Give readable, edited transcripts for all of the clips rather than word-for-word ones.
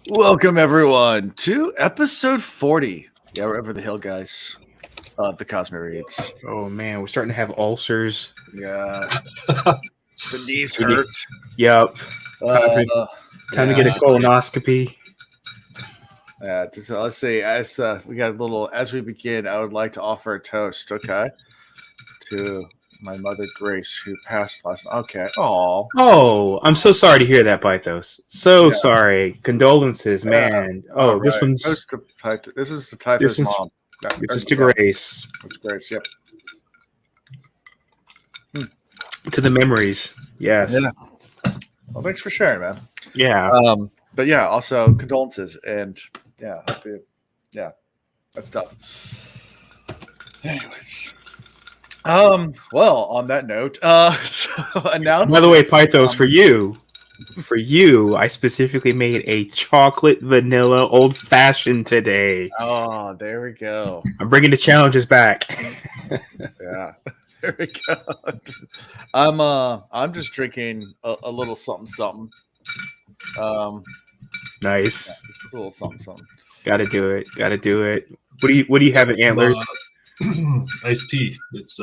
Welcome everyone to episode 40. Yeah, we're over the hill, guys. Of the Cosmic Reads. Oh man, we're starting to have ulcers. Yeah, the knees We need- hurt. Yep. Time to get a Yeah, colonoscopy. just let's see. As we got a little as we begin, I would like to offer a toast. Okay, to my mother Grace, who passed last. Okay. Oh. Oh, I'm so sorry to hear that, Pythos. So Yeah. sorry. Condolences, man. Oh, this right. one's Toast to this is the Typhus this is mom. Yeah, this is to Grace. It's Grace. Yep. To the memories. Yes. Yeah. Well, thanks for sharing, man. Yeah. But yeah, also condolences and yeah, that's tough. Anyways, well, on that note, so announcement. By the way, Pythos, for you, I specifically made a chocolate vanilla old fashioned today. Oh, there we go. I'm bringing the challenges back. Yeah, there we go. I'm just drinking a little something something. Nice. A little something something. Gotta do it. What do you have in Antlers? Iced tea. It's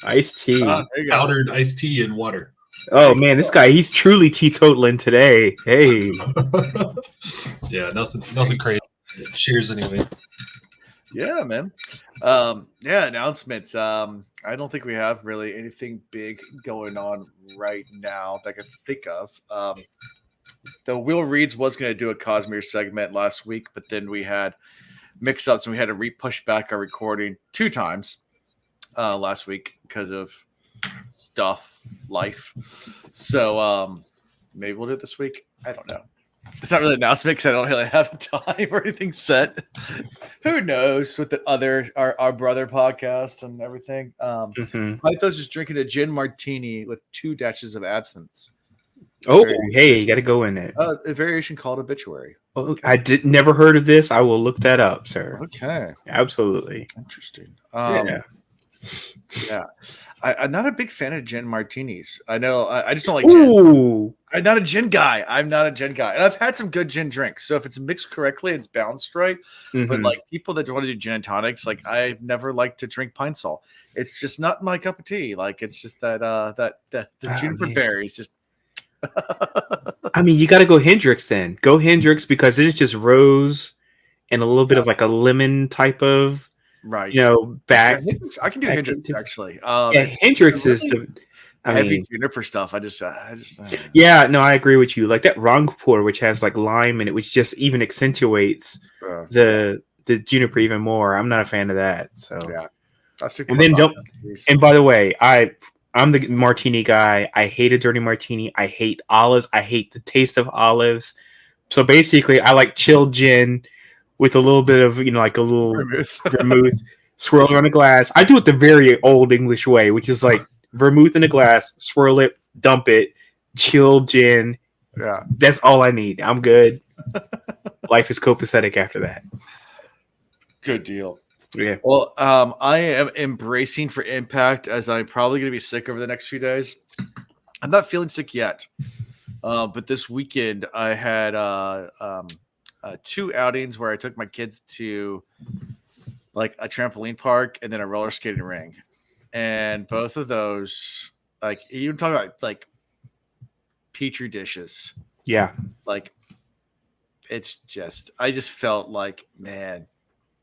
Iced tea. There you go. powdered iced tea and water. Oh man, this guy, he's truly teetotaling today. Hey. Yeah, nothing crazy. Cheers anyway. Yeah, man. Yeah, announcements. I don't think we have really anything big going on right now that I can think of. The Will Reads was going to do a Cosmere segment last week, but then we had mix-ups and we had to push back our recording 2 times last week because of life. So maybe we'll do it this week. I don't know. It's not really an announcement because I don't really have a time or anything set. Who knows with the our brother podcast and everything. Pythos just drinking a gin martini with 2 dashes of absinthe. Oh, hey, you got to go in it. A variation called obituary. Oh, I never heard of this. I will look that up, sir. Okay, absolutely interesting. Yeah. I'm not a big fan of gin martinis. I know. I just don't like Ooh. gin. I'm not a gin guy. And I've had some good gin drinks. So if it's mixed correctly, it's balanced right. But like people that want to do gin and tonics, like I've never liked to drink pine sol. It's just not my cup of tea. Like it's just that the juniper berries just. I mean, you got to go Hendrix then. Go Hendrix because it is just rose and a little bit of like a lemon type of, right. Back. Yeah, I can do Hendrix actually. Hendrix is the heavy juniper stuff. I just yeah, no, I agree with you. Like that Rangpur, which has like lime in it, which just even accentuates the juniper even more. I'm not a fan of that. So yeah. And then and by the way, I'm the martini guy. I hate a dirty martini. I hate olives. I hate the taste of olives. So basically, I like chilled gin with a little bit of, like a little vermouth swirled on a glass. I do it the very old English way, which is like vermouth in a glass, swirl it, dump it, chilled gin. Yeah. That's all I need. I'm good. Life is copacetic after that. Good deal. Yeah. Well, I am embracing for impact as I'm probably going to be sick over the next few days. I'm not feeling sick yet, but this weekend I had 2 outings where I took my kids to like a trampoline park and then a roller skating ring, and both of those, like you talk about like petri dishes. Yeah. Like it's just, I just felt like, man,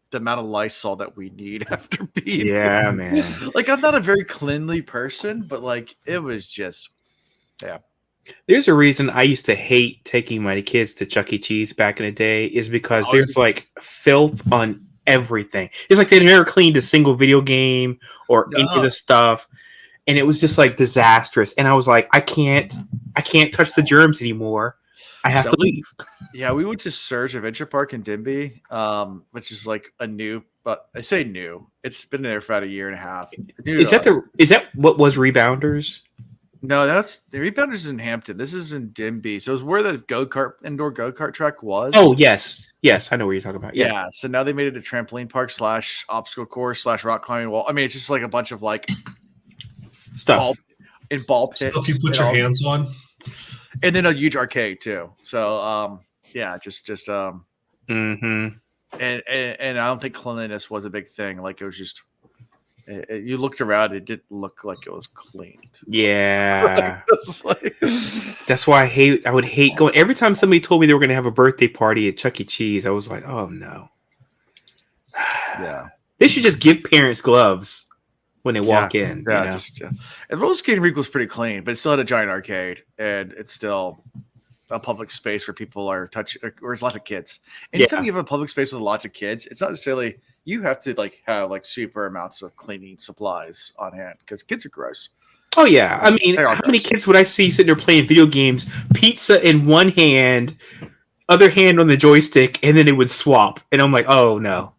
the amount of Lysol that we need after being man. Like I'm not a very cleanly person, but like it was just There's a reason I used to hate taking my kids to Chuck E. Cheese back in the day is because there's like filth on everything. It's like they never cleaned a single video game or any of the stuff, and it was just like disastrous. And I was like, I can't touch the germs anymore. I have to leave. Yeah, we went to Surge Adventure Park in Denby, which is like a new, but I say new. It's been there for about a year and a half. Is that what was Rebounders? No, that's the Rebounders in Hampton. This is in Denby. So it's where the indoor go-kart track was. Oh, yes. Yes, I know what you're talking about. Yeah. So now they made it a trampoline park / obstacle course / rock climbing wall. I mean, it's just like a bunch of like stuff ball pits. Stuff you put your hands on. And then a huge arcade too. So yeah, just Mm-hmm. and I don't think cleanliness was a big thing. Like it was just you looked around, it didn't look like it was cleaned. Yeah. It's like, That's why I would hate going every time somebody told me they were going to have a birthday party at Chuck E. Cheese. I was like, oh no. yeah, They should just give parents gloves when they walk in. yeah, You know? just yeah. And roller skating rink was pretty clean, but it still had a giant arcade, and it's still a public space where people are touching, or there's lots of kids. Anytime you have a public space with lots of kids, it's not necessarily you have to like have like super amounts of cleaning supplies on hand because kids are gross. Oh yeah, I mean, how many kids would I see sitting there playing video games, pizza in one hand, other hand on the joystick, and then it would swap, and I'm like, oh no.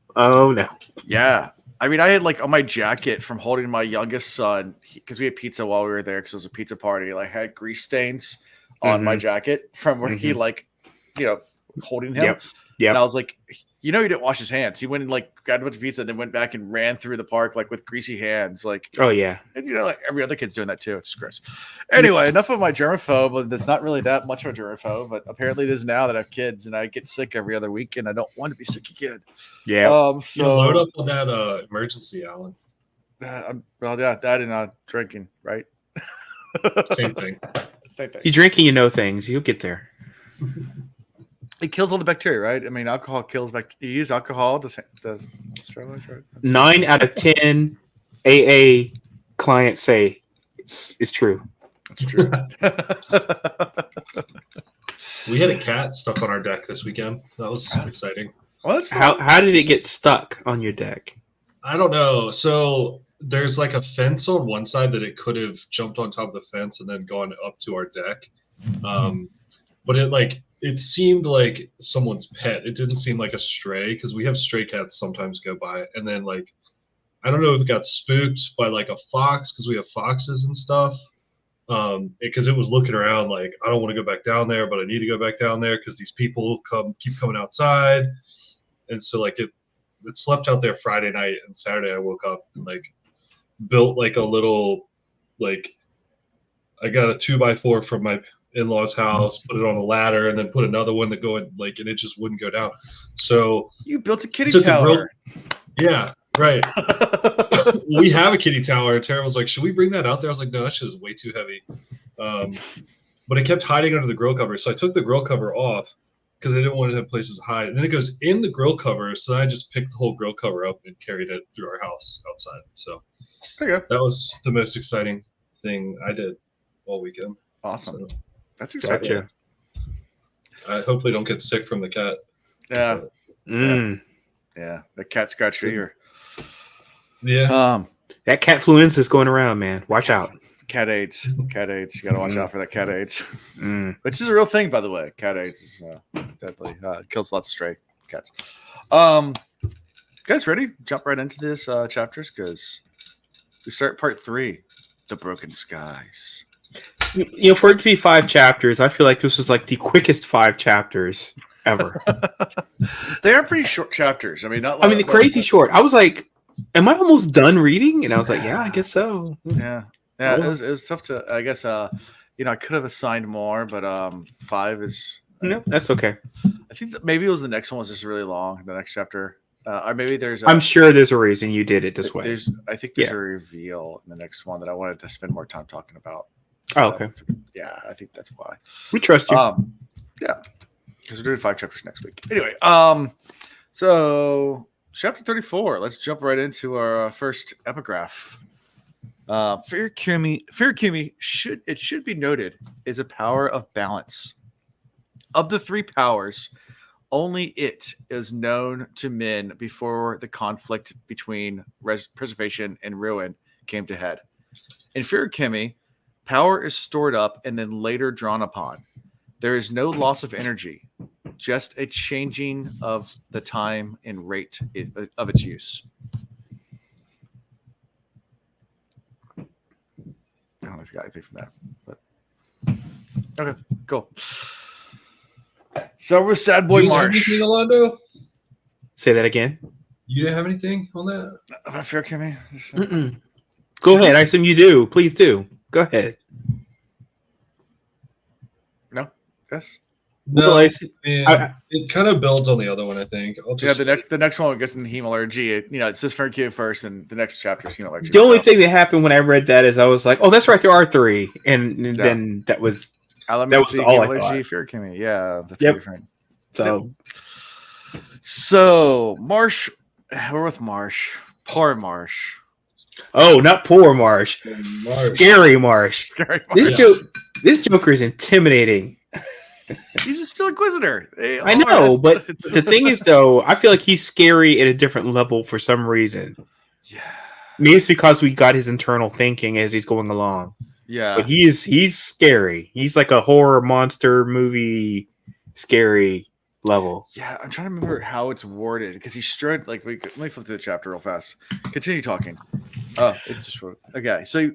Yeah, I mean, I had like on my jacket from holding my youngest son because we had pizza while we were there because it was a pizza party. Like, I had grease stains on my jacket from where he holding him. Yep. And I was like, he didn't wash his hands. He went and like grabbed a bunch of pizza and then went back and ran through the park like with greasy hands. Like, oh yeah, and like every other kid's doing that too. It's gross. Anyway, enough of my germaphobe. That's not really that much of a germaphobe, but apparently it is now that I have kids and I get sick every other week and I don't want to be sick again. Yeah. So load up on that emergency, Alan. That and drinking, right? Same thing. Same thing. You drinking, you know things. You'll get there. It kills all the bacteria, right? I mean, alcohol kills bacteria. You use alcohol to sterilize, right? 9 out of 10 AA clients say it's true. That's true. We had a cat stuck on our deck this weekend. That was exciting. Well, that's fun. How did it get stuck on your deck? I don't know. So there's like a fence on one side that it could have jumped on top of the fence and then gone up to our deck. But it seemed like someone's pet. It didn't seem like a stray because we have stray cats sometimes go by. And then I don't know if it got spooked by like a fox because we have foxes and stuff. Because it was looking around like, I don't want to go back down there, but I need to go back down there because these people keep coming outside. And so it slept out there Friday night, and Saturday I woke up and built a little I got a 2x4 from my in-laws house, put it on a ladder, and then put another one that go in and it just wouldn't go down. So you built a kitty tower. Yeah, right. We have a kitty tower, and Tara was like, should we bring that out there? I was like, no, that shit is way too heavy. But it kept hiding under the grill cover, so I took the grill cover off because I didn't want to have places to hide. And then it goes in the grill cover, so I just picked the whole grill cover up and carried it through our house outside. So that was the most exciting thing I did all weekend. Awesome. So, that's exciting. Gotcha. I hopefully don't get sick from the cat. Yeah. Mm. Yeah. The cat scratched your ear. Yeah. That cat fluenza is going around, man. Watch out. Cat AIDS. You got to watch out for that cat AIDS. Which is a real thing, by the way. Cat AIDS is deadly. Kills lots of stray cats. Guys, ready? Jump right into this chapters because we start part 3, The Broken Skies. For it to be 5 chapters, I feel like this was the quickest 5 chapters ever. They are pretty short chapters. I mean, crazy short. I was like, am I almost done reading? And I was like, yeah, I guess so. Yeah. It was tough to, I guess, I could have assigned more, but 5 is. No, that's okay. I think that maybe it was the next one was just really long, the next chapter. Or maybe there's. I'm sure there's a reason you did it this way. I think there's a reveal in the next one that I wanted to spend more time talking about. So, okay. Yeah, I think that's why. We trust you. Yeah, because we're doing 5 chapters next week. Anyway, so chapter 34. Let's jump right into our first epigraph. Firukimi should be noted is a power of balance. Of the 3 powers, only it is known to men before the conflict between preservation and ruin came to head. In Firukimi, power is stored up and then later drawn upon. There is no loss of energy, just a changing of the time and rate of its use. I don't know if you got anything from that, but okay, cool. So we're Sad Boy Marsh. Anything, Alondo? Say that again. You didn't have anything on that? About Firukimi? Go ahead. I assume you do. Please do. Go ahead. No? Yes? No, Well, it kind of builds on the other one, I think. The next one gets in the hemalurgy. It's this for kid first, and the next chapter is hemalurgy. The only thing that happened when I read that is I was like, "Oh, that's right, there are 3," and then that was all I thought. Fear Kimmy, yeah, the yep. different. So Marsh, we're with Marsh. Poor Marsh. Oh, not poor Marsh. Scary Marsh. This Joker is intimidating. He's just still Inquisitor. I know, but the thing is, though, I feel like he's scary at a different level for some reason. Yeah. Maybe it's because we got his internal thinking as he's going along. Yeah. But he's scary. He's like a horror monster movie scary level. Yeah, I'm trying to remember how it's worded because he strode like let me flip through the chapter real fast. Continue talking. Oh, it just wrote. Okay, so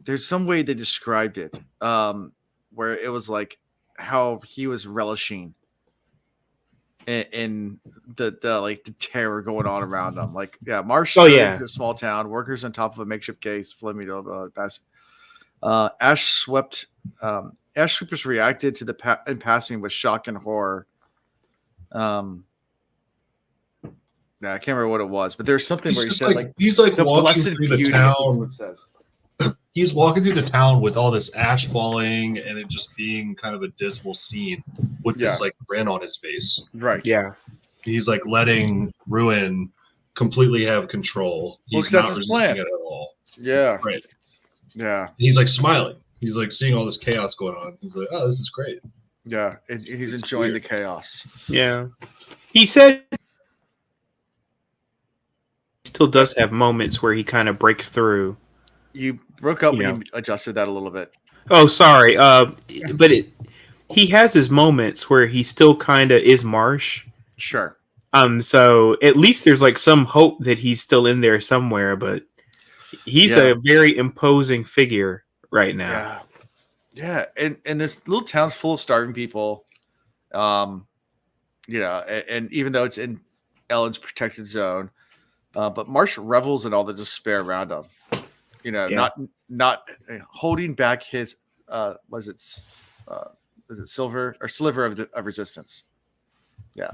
there's some way they described it, where it was like how he was relishing in the terror going on around him. Like, yeah, Marsh. Oh yeah, a small town. Workers on top of a makeshift case. Flamingo. Ash swept. Ash sweepers reacted to in passing with shock and horror. I can't remember what it was, but there's something where he said he's walking through the town. He's walking through the town with all this ash falling and it just being kind of a dismal scene with this grin on his face. Right. Yeah. He's letting Ruin completely have control. He's not resisting it at all. Yeah. Right. Yeah. He's smiling. He's seeing all this chaos going on. He's like, oh, this is great. Yeah. He's enjoying the chaos. Yeah. He said he still does have moments where he kind of breaks through. You broke up when you adjusted that a little bit. Oh, sorry. But he has his moments where he still kind of is Marsh. Sure. So at least there's some hope that he's still in there somewhere, but he's a very imposing figure right now. Yeah. And this little town's full of starving people. And even though it's in Ellen's protected zone, but Marsh revels in all the despair around him. Not holding back his is it silver or sliver of resistance? Yeah.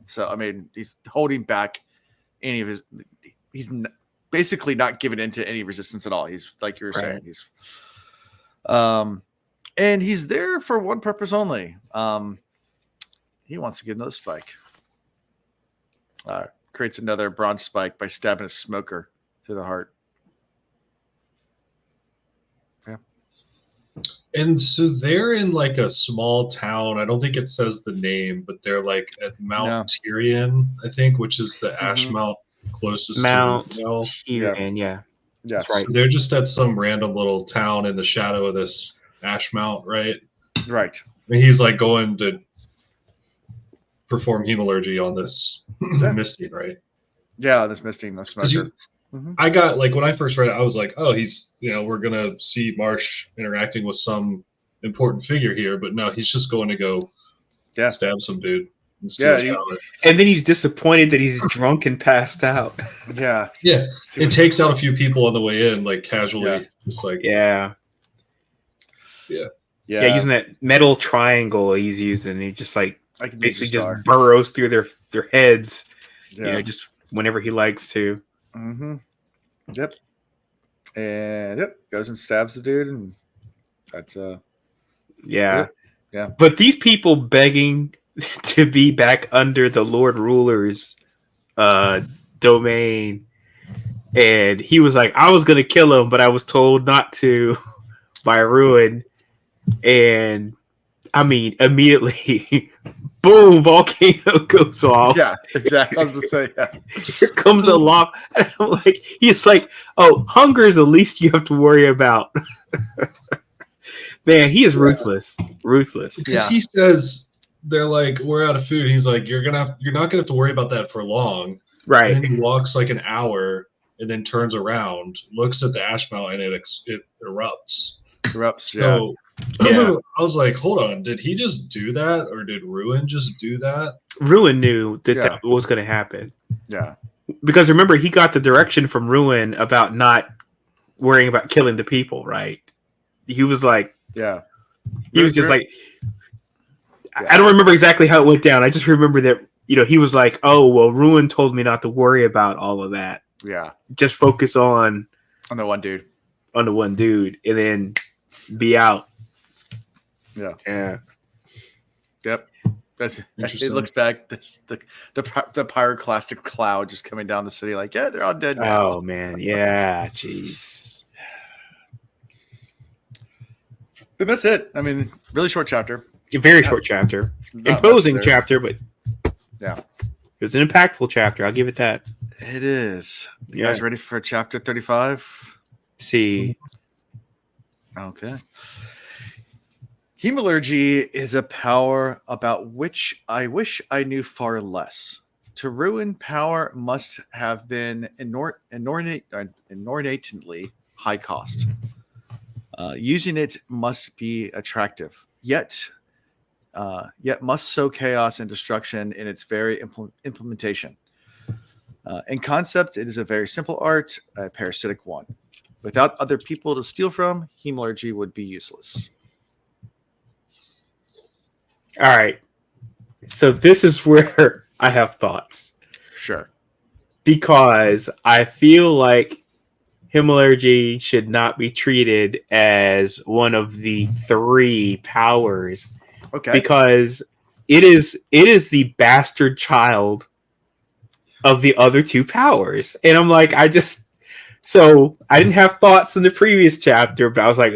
So I mean, he's holding back any of his. He's basically not giving into any resistance at all. He's like you were saying. He's, and he's there for one purpose only. He wants to get another spike. Creates another bronze spike by stabbing a smoker through the heart. And so they're in a small town. I don't think it says the name, but they're at Mount Tyrion, I think, which is the ash mount closest Mount to Tyrion. Yeah, that's right. So they're just at some random little town in the shadow of this ash mount, right? Right. And he's going to perform hemalurgy on this misting, right? Yeah, this misting, this smoker. I got when I first read it, I was like, oh, he's we're gonna see Marsh interacting with some important figure here, but no, he's just going to go stab some dude. And then he's disappointed that he's drunk and passed out. Yeah. It takes out a few people on the way in, casually, just using that metal triangle he's using. He just basically just burrows through their heads, just whenever he likes to. Mm-hmm. Yep. And goes and stabs the dude, and that's yeah. But these people begging to be back under the Lord Ruler's domain, and he was like, I was gonna kill him, but I was told not to by Ruin, and I mean immediately boom, volcano goes off. Yeah, exactly. I was gonna say, Here comes a lava. I'm he's like, oh, hunger is the least you have to worry about. Man, he is ruthless. Ruthless. Because he says they're we're out of food. He's like, you're not gonna have to worry about that for long. Right. And then he walks an hour and then turns around, looks at the ash mountain, and it erupts. So, I was like, hold on, did he just do that, or did Ruin just do that? Ruin knew that was going to happen. Yeah. Because remember, he got the direction from Ruin about not worrying about killing the people, right? He was like, yeah. He was just I don't remember exactly how it went down. I just remember that, he was like, oh, well, Ruin told me not to worry about all of that. Yeah. Just focus on the one dude. On the one dude, and then be out. Yeah. Yeah. Yep. It looks back. The pyroclastic cloud just coming down the city. Like, yeah, they're all dead now. Oh man, yeah. Jeez. But that's it. I mean, really short chapter. A very short chapter. Imposing chapter, but yeah, it was an impactful chapter. I'll give it that. It is. You guys ready for chapter 35? See. Okay. Hemalurgy is a power about which I wish I knew far less. To ruin power must have been inordinately high cost. Using it must be attractive, yet must sow chaos and destruction in its very implementation. In concept, it is a very simple art, a parasitic one. Without other people to steal from, hemalurgy would be useless. All right. So this is where I have thoughts. Sure. Because I feel like hemalurgy should not be treated as one of the 3 powers. Okay. Because it is the bastard child of the other 2 powers. And I'm like, so I didn't have thoughts in the previous chapter, but I was like,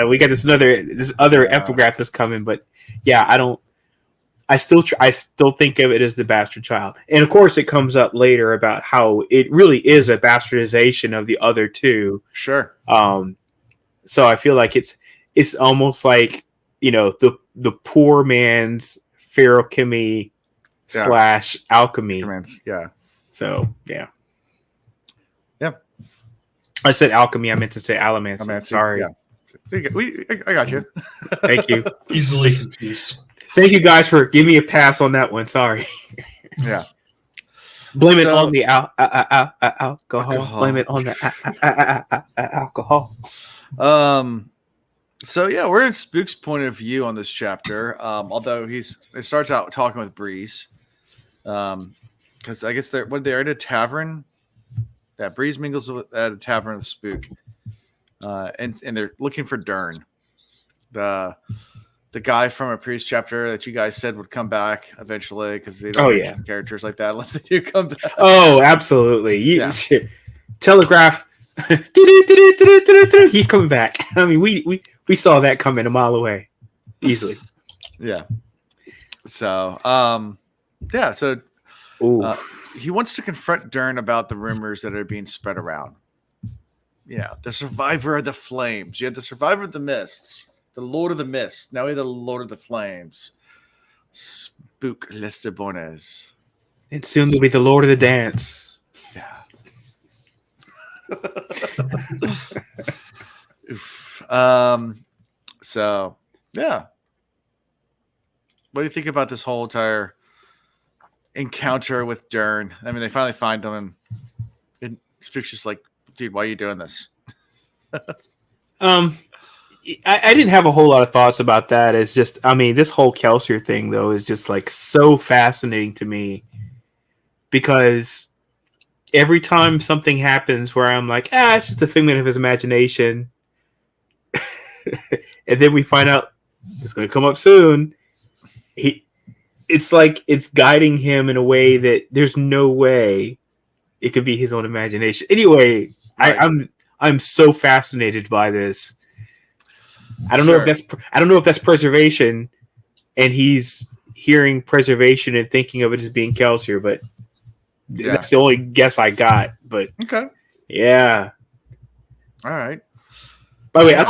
we got this other epigraph that's coming, but yeah, I still think of it as the bastard child. And of course it comes up later about how it really is a bastardization of the other 2. Sure. So I feel like it's almost like, the poor man's feruchemy / alchemy. Yeah. So, yeah. Yep. I said alchemy. I meant to say allomancy. Sorry. Yeah. I got you. Thank you. Easily confused. Thank you guys for giving me a pass on that one. Sorry. Yeah. Blame it on the alcohol. Blame it on the alcohol. So yeah, we're in Spook's point of view on this chapter. Although it starts out talking with Breeze. Because I guess they're at a tavern. Yeah, Breeze mingles at a tavern with Spook. And they're looking for Dern. The guy from a previous chapter that you guys said would come back eventually, because they don't mention characters like that unless they do come back. Oh, absolutely. Telegraph. He's coming back. I mean, we saw that coming a mile away, easily. Yeah. So, he wants to confront Dern about the rumors that are being spread around. Yeah, the survivor of the flames. You had the survivor of the mists, the Lord of the Mist. Now we have the Lord of the Flames. Spook Lestibones. And soon to be the Lord of the Dance. Yeah. So, yeah. What do you think about this whole entire encounter with Dern? I mean, they finally find him, and Spook's just like, dude, why are you doing this? I didn't have a whole lot of thoughts about that. It's just, I mean, this whole Kelsier thing, though, is just like so fascinating to me, because every time something happens where I'm like, it's just a figment of his imagination, and then we find out it's going to come up soon, it's like it's guiding him in a way that there's no way it could be his own imagination. Anyway, right. I'm so fascinated by this. I don't know if that's preservation, and he's hearing preservation and thinking of it as being Kelsier, but that's the only guess I got. But okay, yeah, all right. By the way, I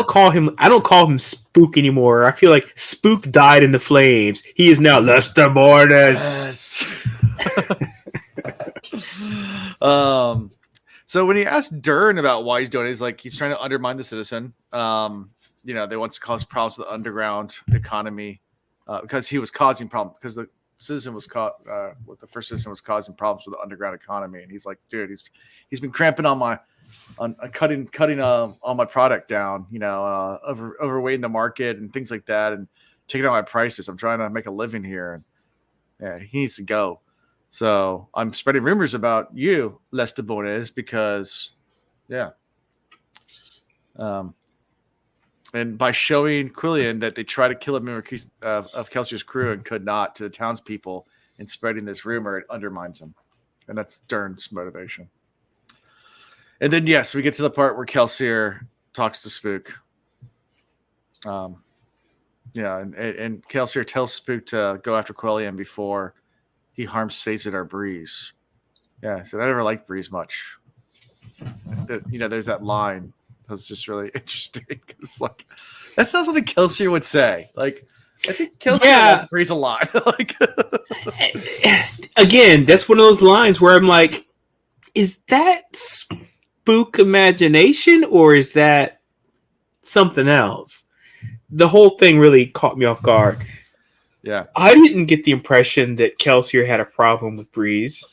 don't call him Spook anymore. I feel like Spook died in the flames. He is now Lester Mortis. Yes. So when he asked Dern about why he's doing it, he's like, he's trying to undermine the citizen. They want to cause problems with the underground economy because he was causing problems, because the citizen was the first citizen was causing problems with the underground economy. And he's like, dude, he's been cramping on cutting all my product down, overweighting the market and things like that. And taking out my prices. I'm trying to make a living here. And yeah, he needs to go. So I'm spreading rumors about you, Les de Bones, because, yeah. And by showing Quillian that they try to kill a member of Kelsier's crew and could not to the townspeople and spreading this rumor, it undermines him. And that's Dern's motivation. And then, yes, we get to the part where Kelsier talks to Spook. And Kelsier tells Spook to go after Quillian before he harms Sazed or Breeze. Yeah, so I never liked Breeze much. There's that line. That's just really interesting. Cause, like, that's not something Kelsier would say. Like, I think Kelsier likes Breeze a lot. Like, again, that's one of those lines where I'm like, is that Spook imagination or is that something else? The whole thing really caught me off guard. Yeah, I didn't get the impression that Kelsier had a problem with Breeze.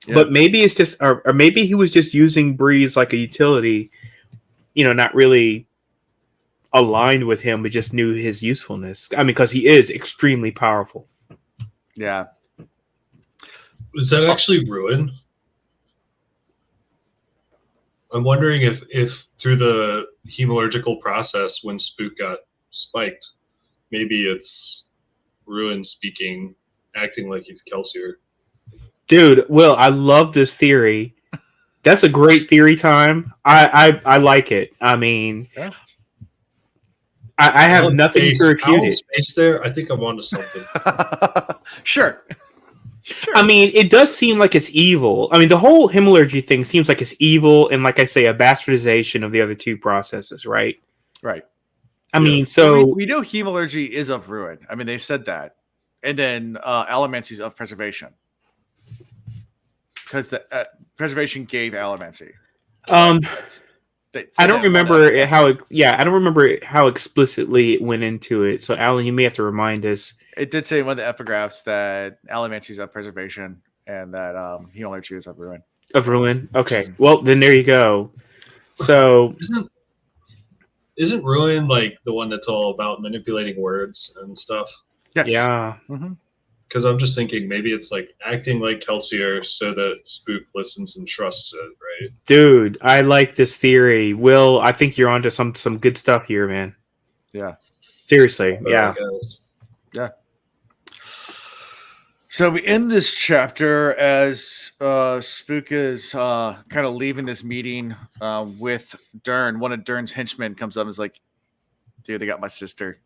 Yeah. But maybe it's just, or maybe he was just using Breeze like a utility, not really aligned with him, but just knew his usefulness. I mean, because he is extremely powerful. Yeah. Is that actually Ruin? I'm wondering if through the hemalurgical process when Spook got spiked, maybe it's Ruin speaking, acting like he's Kelsier. Dude, Will, I love this theory. That's a great theory time. I like it. I mean, yeah. I have nothing to refute it. Space there, I think I'm onto something. Sure. I mean, it does seem like it's evil. I mean, the whole hemalurgy thing seems like it's evil and, like I say, a bastardization of the other two processes, right? Right. I mean, so... We know hemalurgy is of Ruin. I mean, they said that. And then allomancy is of preservation. Because the preservation gave allomancy. I don't remember how. Yeah, I don't remember how explicitly it went into it. So, Alan, you may have to remind us. It did say in one of the epigraphs that allomancy is of preservation and that hemalurgy is of Ruin. Of Ruin. Okay. Well, then there you go. So, isn't Ruin like the one that's all about manipulating words and stuff? Yes. Yeah. Mm-hmm. Because I'm just thinking maybe it's like acting like Kelsier so that Spook listens and trusts it, right? Dude, I like this theory. Will, I think you're onto some good stuff here, man. Yeah. Seriously, yeah. Yeah. So we end this chapter as Spook is kind of leaving this meeting with Dern. One of Dern's henchmen comes up and is like, dude, they got my sister.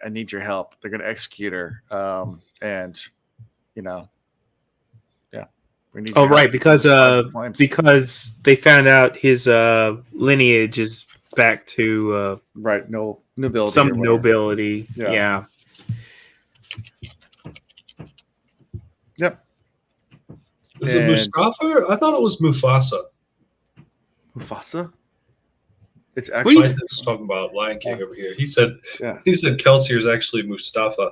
I need your help. They're going to execute her. And, yeah. We need right. Because they found out his lineage is back to right. No nobility. Some nobility. Yeah. Yep. Is it Mustafa? I thought it was Mufasa. Mufasa? It's actually Python's talking about Lion King over here. He said Kelsier is actually Mustafa.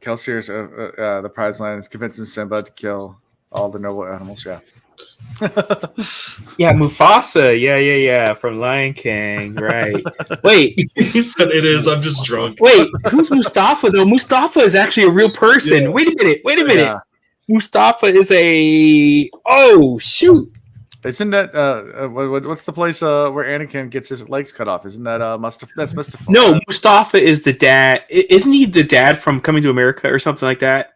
Kelsier's the prize lion is convincing Simba to kill all the noble animals. Yeah. Yeah, Mufasa. Yeah. From Lion King. Right. Wait. He said it is. I'm just drunk. Wait, who's Mustafa though? Mustafa is actually a real person. Yeah. Wait a minute. Yeah. Mustafa is a. Oh shoot. Isn't that what's the place where Anakin gets his legs cut off? Isn't that Mustafa? That's Mustafa. No, Mustafa is the dad. Isn't he the dad from Coming to America or something like that?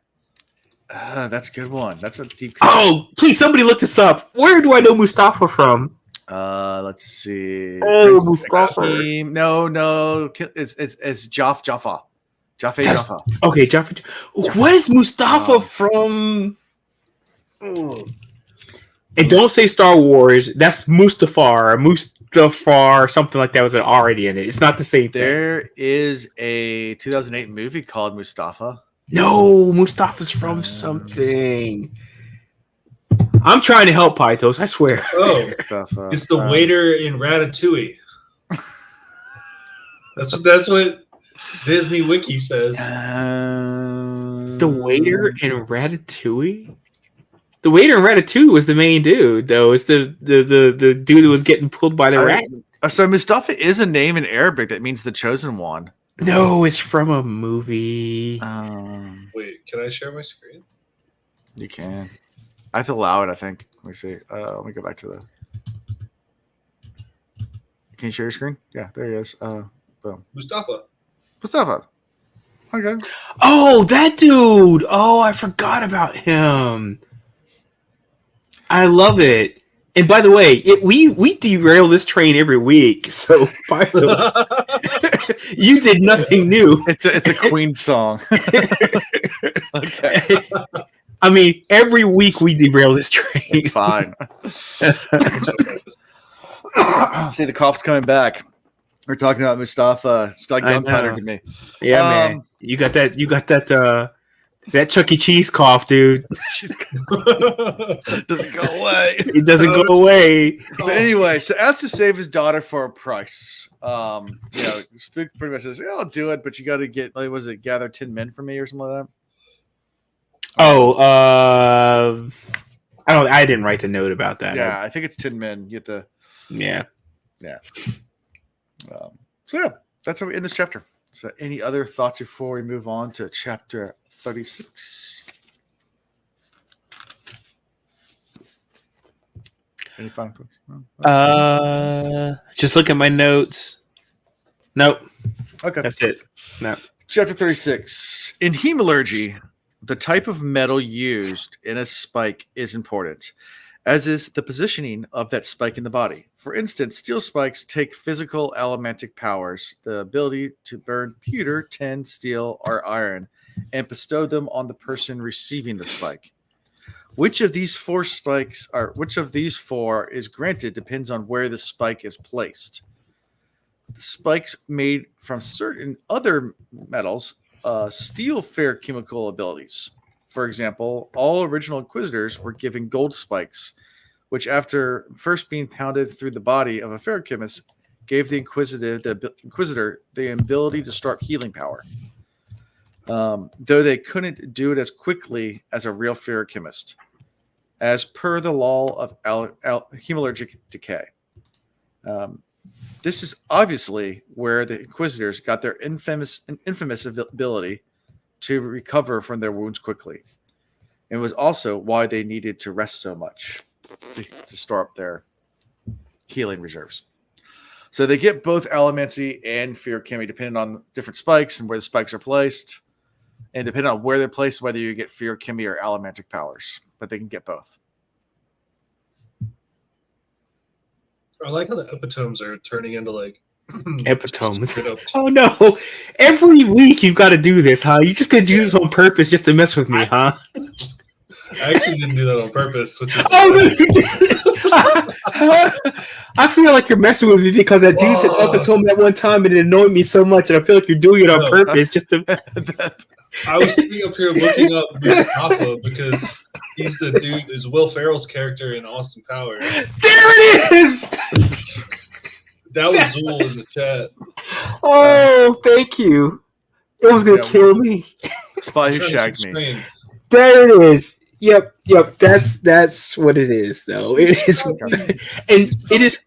That's a good one. That's a deep cut. Oh, please, somebody look this up. Where do I know Mustafa from? Let's see. Oh, Mustafa. No. It's Jaffa. Jaffa. Okay, Jaffa. What is Mustafa from? And don't say Star Wars. That's Mustafar, something like that was already in it. It's not the same thing. There is a 2008 movie called Mustafa. No, Mustafa's from something. I'm trying to help Pythos, I swear. Oh, Mustafa. It's the waiter in Ratatouille. That's what Disney Wiki says. The waiter in Ratatouille? The waiter in Ratatouille was the main dude, though. It's the dude that was getting pulled by the rat. So Mustafa is a name in Arabic that means the chosen one. No, it's from a movie. Wait, can I share my screen? You can. I have to allow it, I think. Let me see. Let me go back to the. Can you share your screen? Yeah, there he is. Boom. Mustafa. Okay. Oh, that dude! Oh, I forgot about him. I love it. And by the way, we derail this train every week. So by the way, you did nothing new. It's a Queen song. Okay. I mean, every week we derail this train. Fine. See, the cough's coming back. We're talking about Mustafa. It's like gunpowder to me. Yeah, man. You got that. That Chuck E. Cheese cough, dude. Doesn't go away. It doesn't go away. But anyway, so as to save his daughter for a price, Spook pretty much says, "Yeah, I'll do it, but you got to get gather 10 men for me or something like that." Oh, I didn't write the note about that. Yeah, I think it's 10 men. You have to. Yeah. So yeah, that's how we end this chapter. So, any other thoughts before we move on to chapter 36? Any final thoughts? Just look at my notes. Nope. Okay, that's it. No. Chapter 36. In hemalurgy, the type of metal used in a spike is important, as is the positioning of that spike in the body. For instance, steel spikes take physical elementic powers, the ability to burn pewter, tin, steel, or iron, and bestow them on the person receiving the spike. Which of these four is granted depends on where the spike is placed. The spikes made from certain other metals steal ferrochemical abilities. For example, all original Inquisitors were given gold spikes, which after first being pounded through the body of a ferrochemist, gave the Inquisitor the ability to start healing power. Though they couldn't do it as quickly as a real ferrochemist, as per the law of hemalurgic decay. This is obviously where the Inquisitors got their infamous ability to recover from their wounds quickly. It was also why they needed to rest so much to store up their healing reserves. So they get both Elemancy and Fear-Chemi depending on different spikes and where the spikes are placed. And depending on where they're placed, whether you get Fear-Chemi or Elementic powers. But they can get both. I like how the epitomes are turning into like epitomes. Oh no! Every week you've got to do this, huh? You just gonna do this on purpose just to mess with me, huh? I actually didn't do that on purpose. Which is no, you did. I feel like you're messing with me because that dude said epitome at one time and it annoyed me so much, and I feel like you're doing it on purpose just to. I was sitting up here looking up Mustafa because he's the dude. Is Will Ferrell's character in Austin Powers? There it is. That was Zool in the chat. Oh, thank you. It was gonna kill me. Spy who shagged me. There it is. Yep. That's what it is, though. It is, and it is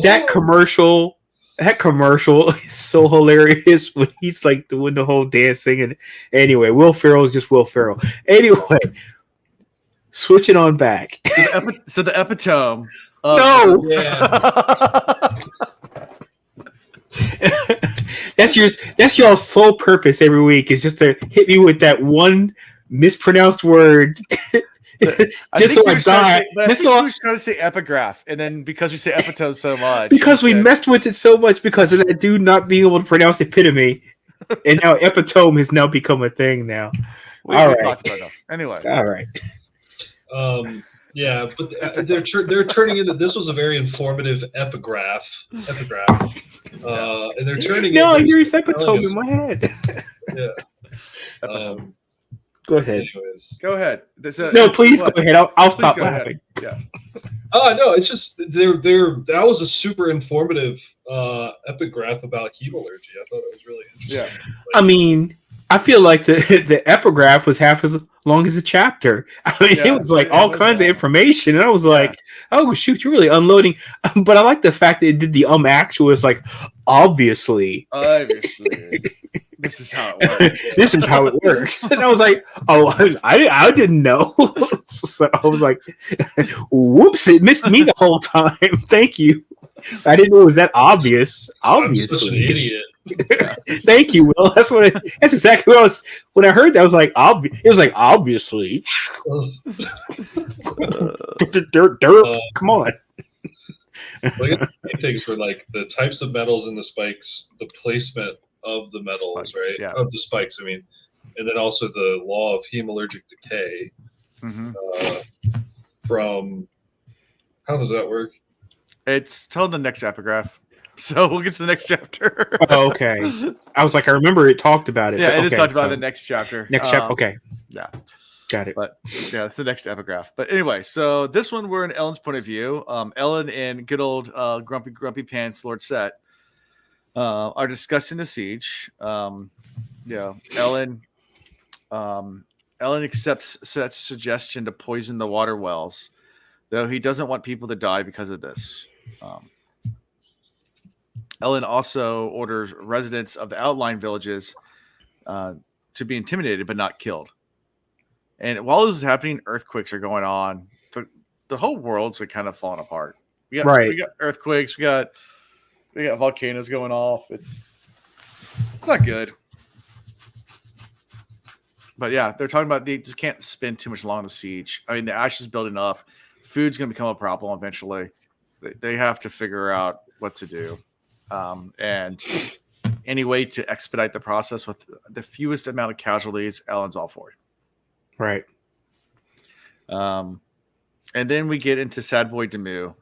that commercial. That commercial is so hilarious when he's like doing the whole dancing. And anyway, Will Ferrell is just Will Ferrell. Anyway, switching on back. So the epitome. No. That's your sole purpose every week is just to hit me with that one mispronounced word. Just so I die. I was trying to say epigraph, and then because we say epitome so much, because we messed with it so much because of that dude not being able to pronounce epitome, and now epitome has now become a thing. Now, all right. Anyway, all right. Yeah, but they're turning into. This was a very informative epigraph, and they're turning. No, I hear his epitome in my head. Yeah. Go ahead. Anyways. Go ahead. No, please go ahead. I'll stop laughing. Yeah. No, it's just that was a super informative epigraph about hemalurgy. I thought it was really interesting. Yeah. I mean, I feel like the epigraph was half as long as the chapter. I mean, it was like all kinds of information, and I was like, "Oh shoot, you're really unloading." But I like the fact that it did the actual. It's like, obviously. This is how it works. This is how it works. And I was like, oh, I didn't know. So I was like, whoops, it missed me the whole time. Thank you. I didn't know it was that obvious. Obviously. I'm such an idiot. Thank you, Will. That's exactly what I was when I heard that. I was like, it was like obviously. Come on. Look at the things for like the types of metals in the spikes, the placement of the metals, Spikes, right? yeah. Of the spikes, I mean, and then also the law of hemalurgic decay. From how does that work? It's till the next epigraph. So we'll get to the next chapter. Oh, okay. I was like, I remember it talked about it. Yeah, but, it is talked about in the next chapter. Next chapter. Okay. Yeah. Got it. But yeah, it's the next epigraph. But anyway, so this one we're in Ellen's point of view. Ellen and good old grumpy pants Lord Set are discussing the siege. Ellen accepts Set's suggestion to poison the water wells, though he doesn't want people to die because of this. Ellen also orders residents of the outlying villages to be intimidated but not killed. And while this is happening, earthquakes are going on. The whole world's like kind of falling apart. We got earthquakes. We got volcanoes going off. It's not good. But yeah, they're talking about they just can't spend too much long on the siege. I mean, the ash is building up. Food's going to become a problem eventually. They have to figure out what to do. And any way to expedite the process with the fewest amount of casualties, Ellen's all for it. Right. And then we get into Sad Boy Demu,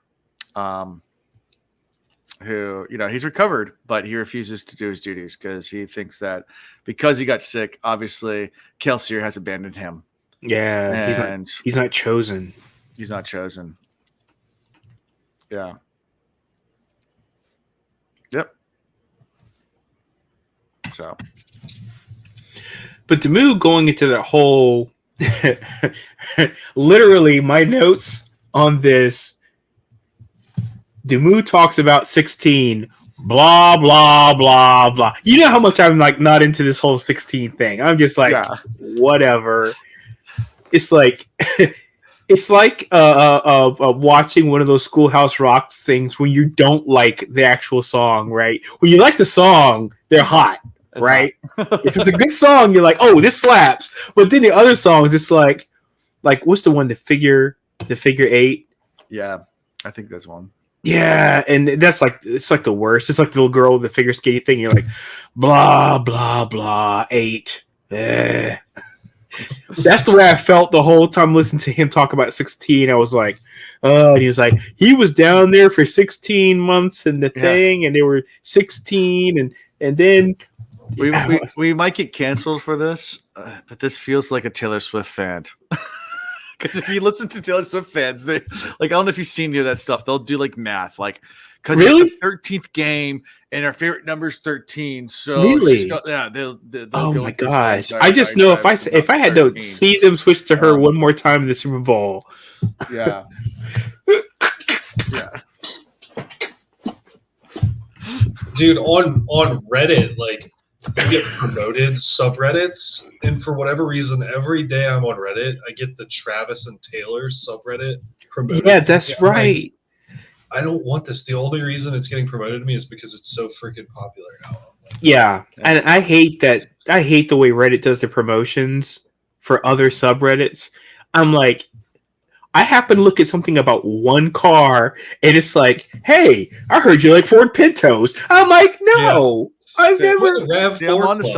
who, he's recovered, but he refuses to do his duties because he thinks that because he got sick, obviously Kelsier has abandoned him. Yeah, and he's not chosen. He's not chosen. Yeah. Yep. So. But Demu going into that whole literally my notes on this, Demu talks about 16, blah, blah, blah, blah. You know how much I'm like not into this whole 16 thing. I'm just like, whatever. It's like it's like watching one of those Schoolhouse Rock things when you don't like the actual song, right? When you like the song, they're hot. That's right. If it's a good song, you're like, oh, this slaps. But then the other songs, it's like what's the one? The figure 8. Yeah, I think that's one. Yeah, and that's like it's like the worst. It's like the little girl with the figure skating thing. You're like, blah blah blah 8. That's the way I felt the whole time listening to him talk about 16. I was like, and he was like, he was down there for 16 months in the thing, and they were 16, and then. We might get canceled for this, but this feels like a Taylor Swift fan. Because if you listen to Taylor Swift fans, they like I don't know if you've seen any of that stuff. They'll do like math, like because really? It's the 13th game and our favorite number is 13. So really, they'll oh my gosh! I just know if I had 13. To see them switch to her one more time in the Super Bowl, yeah, yeah. Dude, on Reddit, like. I get promoted subreddits, and for whatever reason, every day I'm on Reddit, I get the Travis and Taylor subreddit promoted. Yeah, that's right. I don't want this. The only reason it's getting promoted to me is because it's so freaking popular now. Yeah, and I hate that. I hate the way Reddit does the promotions for other subreddits. I'm like, I happen to look at something about one car, and it's like, hey, I heard you like Ford Pintos. I'm like, no. Yeah.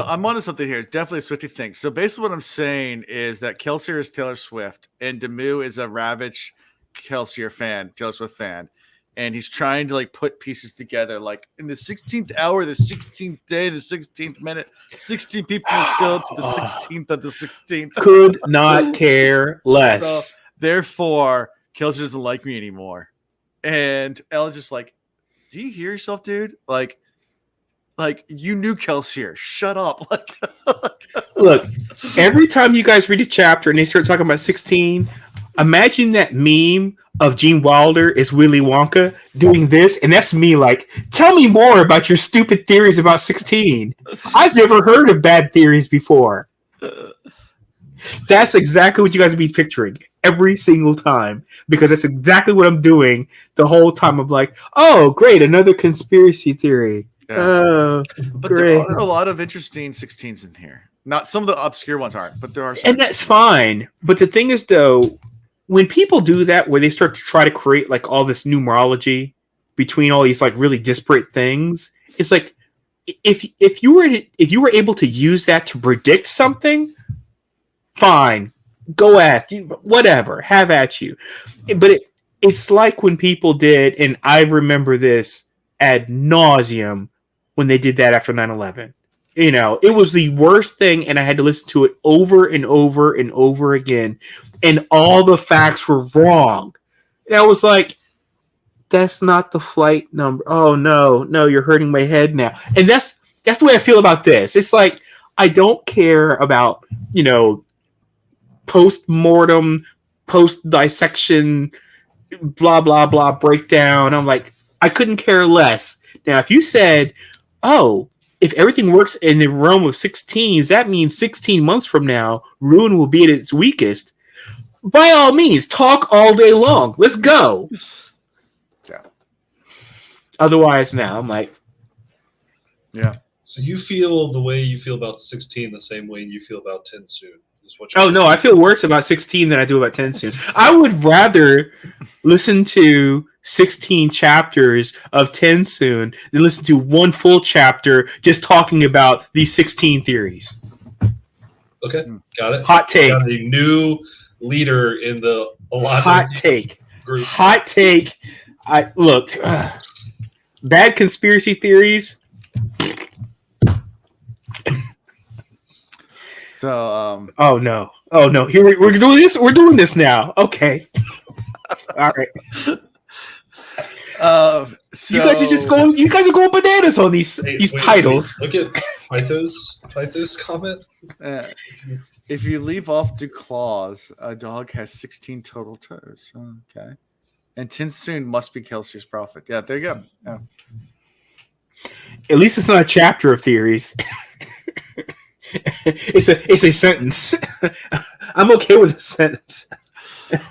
I'm onto something here. It's definitely a Swiftie thing. So basically what I'm saying is that Kelsier is Taylor Swift and Demu is a Ravage Kelsier fan, Taylor Swift fan. And he's trying to like put pieces together. Like in the 16th hour, the 16th day, the 16th minute, 16 people were killed to the 16th of the 16th. Could not care less. So, therefore, Kelsier doesn't like me anymore. And Ellen's just like, do you hear yourself, dude? Like you knew Kelsier. Shut up. Look, every time you guys read a chapter and they start talking about 16, imagine that meme of Gene Wilder is Willy Wonka doing this, and that's me like, tell me more about your stupid theories about 16. I've never heard of bad theories before. That's exactly what you guys would be picturing every single time, because that's exactly what I'm doing the whole time. I'm like, oh, great, another conspiracy theory. Yeah. But great. There are a lot of interesting 16s in here. Not some of the obscure ones aren't, but there are some. And that's fine. But the thing is, though, when people do that, where they start to try to create like all this numerology between all these like really disparate things, it's like if you were able to use that to predict something, fine, go at you, whatever, have at you. But it's like when people did, and I remember this ad nauseum when they did that after 9/11. You know, it was the worst thing, and I had to listen to it over and over and over again, and all the facts were wrong. And I was like, that's not the flight number. Oh, no, you're hurting my head now. And that's the way I feel about this. It's like, I don't care about, you know, post-mortem, post-dissection, blah, blah, blah, breakdown. I'm like, I couldn't care less. Now, if you said, oh, if everything works in the realm of 16s, that means 16 months from now, Ruin will be at its weakest. By all means, talk all day long. Let's go. Yeah. Otherwise, now I'm like, yeah. So you feel the way you feel about 16 the same way you feel about 10 soon. Oh, no, I feel worse about 16 than I do about 10 soon. I would rather listen to 16 chapters of 10 soon than listen to one full chapter just talking about these 16 theories. Okay, got it. Hot take. Got a new leader in the Hot take. Group. Hot take. Look, bad conspiracy theories. So, oh no! Here we're doing this. We're doing this now. Okay. All right. So you guys are just going. You guys are going bananas on these titles. Look at Pythos comment. If you leave off the claws, a dog has 16 total toes. Okay. And Tinsoon must be Kelsey's prophet. Yeah, there you go. Yeah. At least it's not a chapter of theories. It's a sentence. I'm okay with a sentence.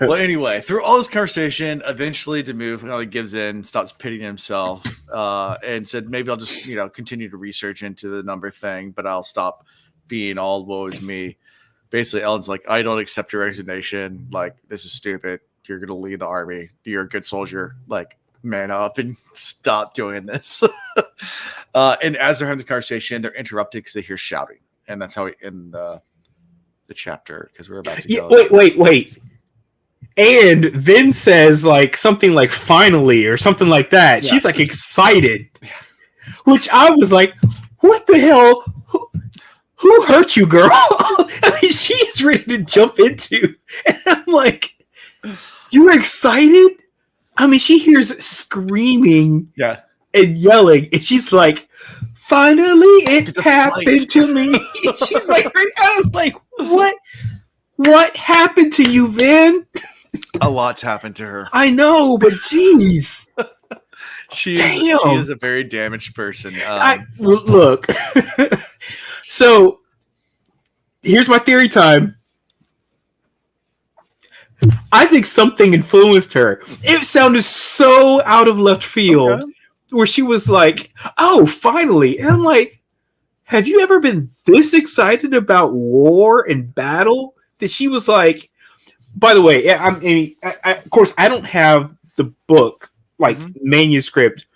Well, anyway, through all this conversation, eventually Demove finally gives in, stops pitying himself, and said, maybe I'll just, continue to research into the number thing, but I'll stop being all woe is me. Basically, Ellen's like, I don't accept your resignation. Like, this is stupid. You're going to lead the army. You're a good soldier. Like, man up and stop doing this. And as they're having this conversation, they're interrupted because they hear shouting. And that's how we end the chapter, because we're about to go. Wait. And Vin says like something like finally or something like that. Yeah. She's like excited. Which I was like, what the hell? Who hurt you, girl? I mean, she is ready to jump into. And I'm like, you were excited? I mean, she hears screaming and yelling. And she's like, finally, it happened to me. She's like, I'm like, what? What happened to you, Vin? A lot's happened to her. I know, but jeez. She is a very damaged person. Look. So, here's my theory time. I think something influenced her. It sounded so out of left field where she was like, oh, finally. And I'm like, have you ever been this excited about war and battle? That she was like, by the way, of course, I don't have the book, manuscript.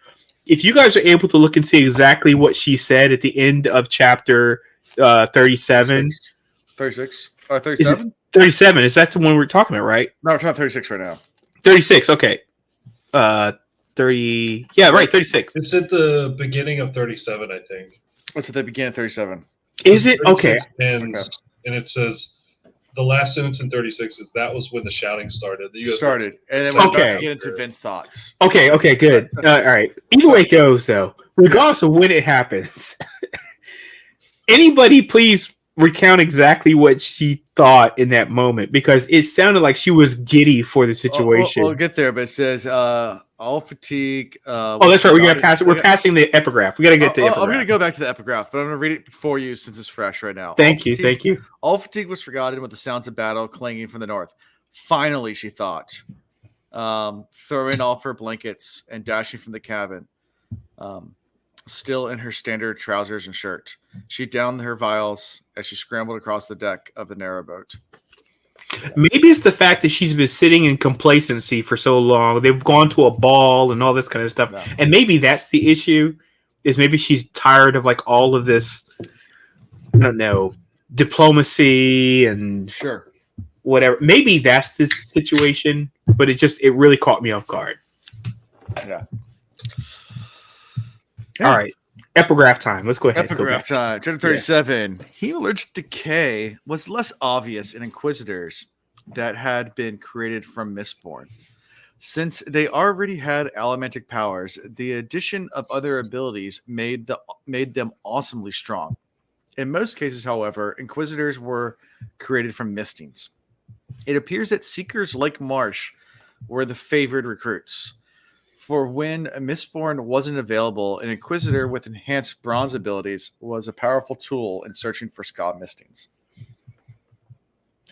If you guys are able to look and see exactly what she said at the end of chapter 37. 36? 37? 37. Is that the one we're talking about, right? No, we're talking 36 right now. 36, okay. 30. Yeah, right, 36. It's at the beginning of 37, I think. What's at the beginning of 37? Is it? Okay. And it says... The last sentence in 36 is that was when the shouting started. The US started. And then we're about to get into Vin's thoughts. Okay, good. All right. Either way it goes, though, regardless of when it happens, anybody please recount exactly what she thought in that moment because it sounded like she was giddy for the situation. We'll get there, but it says all fatigue. That's right. We're gonna pass it. We're passing the epigraph. We gotta get to the epigraph. I'm gonna go back to the epigraph, but I'm gonna read it for you since it's fresh right now. Thank you. All fatigue was forgotten with the sounds of battle clanging from the north. Finally, she thought, throwing off her blankets and dashing from the cabin. Still in her standard trousers and shirt, she downed her vials as she scrambled across the deck of the narrow boat. Maybe it's the fact that she's been sitting in complacency for so long. They've gone to a ball and all this kind of stuff. Yeah. And maybe that's the issue, is maybe she's tired of like all of this, I don't know, diplomacy and whatever. Maybe that's the situation, but it really caught me off guard. Yeah. All right. Epigraph time. Let's go ahead. Epigraph time. Chapter 37. Yes. Hemalurgic decay was less obvious in Inquisitors that had been created from Mistborn. Since they already had elementic powers, the addition of other abilities made them awesomely strong. In most cases, however, Inquisitors were created from Mistings. It appears that Seekers like Marsh were the favored recruits. For when a Mistborn wasn't available, an Inquisitor with enhanced bronze abilities was a powerful tool in searching for Scald Mistings.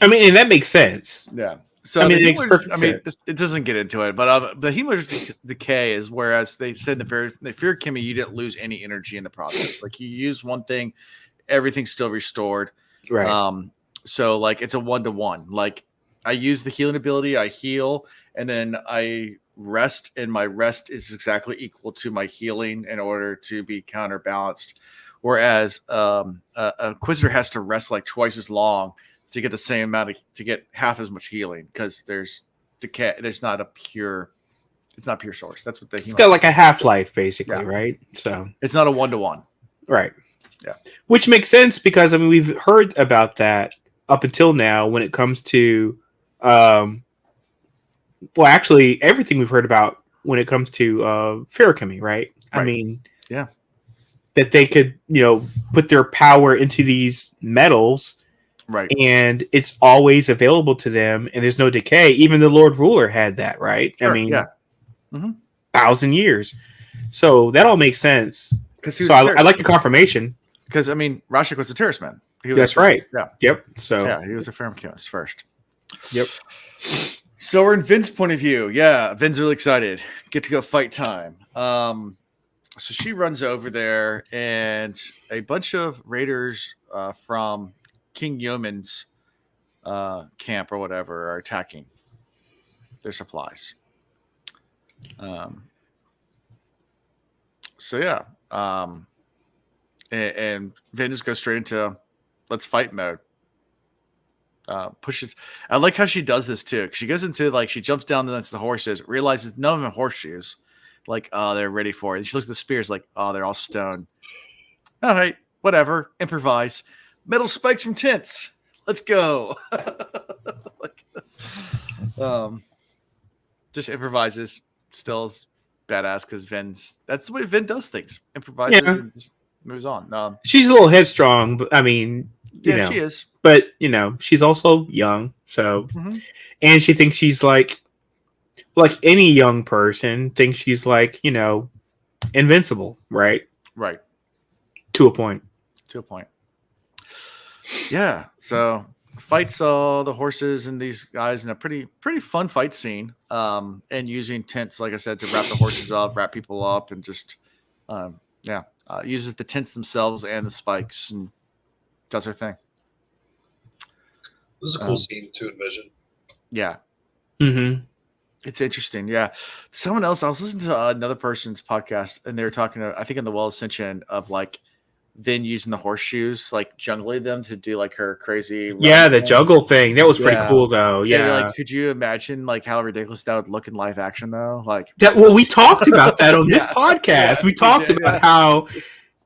I mean, and that makes sense. Yeah. So it makes perfect sense. It doesn't get into it, but the Hemalurgic decay is whereas they said the Fear Kimmy, you didn't lose any energy in the process. Like you use one thing, everything's still restored. Right. So like it's a 1-to-1. Like I use the healing ability, I heal, and then I rest, and my rest is exactly equal to my healing in order to be counterbalanced. Whereas a Inquisitor has to rest like twice as long to get the same amount to get half as much healing because there's decay. There's not a pure. It's not pure source. That's what it's got like a half-life basically, right? So it's not a 1-to-1. Right. Yeah. Which makes sense because I mean we've heard about that up until now when it comes to well, actually, everything we've heard about when it comes to Feruchemy, right? I mean, yeah, that they could, put their power into these metals, right? And it's always available to them, and there's no decay. Even the Lord Ruler had that, right? Sure, I mean, 1,000 years. So that all makes sense. So I like the confirmation. Because I mean, Rashik was a terrorist man. That's right. Yeah. Yep. So he was a Feruchemist first. Yep. So we're in Vin's point of view. Yeah, Vin's really excited. Get to go fight time. So she runs over there, and a bunch of raiders from King Yeoman's camp or whatever are attacking their supplies. And Vin just goes straight into let's fight mode. Pushes. I like how she does this too. She goes into she jumps down against the horses, realizes none of them have horseshoes. Like, oh, they're ready for it. And she looks at the spears, like, oh, they're all stone. All right, whatever. Improvise. Metal spikes from tents. Let's go. Just improvises. Still is badass because that's the way Vin does things. Improvises and just moves on. She's a little headstrong, but I mean, you know, she is. But she's also young, so and she thinks she's like any young person thinks she's invincible, right? Right. To a point. Yeah. So fights all the horses and these guys in a pretty fun fight scene. And using tents, like I said, to wrap the horses up, wrap people up, and just uses the tents themselves and the spikes and does her thing. This is a cool scene to envision. Yeah. Mm-hmm. It's interesting. Yeah. Someone else, I was listening to another person's podcast, and they were talking, I think in the Well Ascension, of Vin using the horseshoes, jungling them to do her crazy. Yeah, the juggle thing. That was pretty cool, though. Yeah. Could you imagine how ridiculous that would look in live action, though? That. Well, we talked about that on this podcast. Yeah, we talked about how,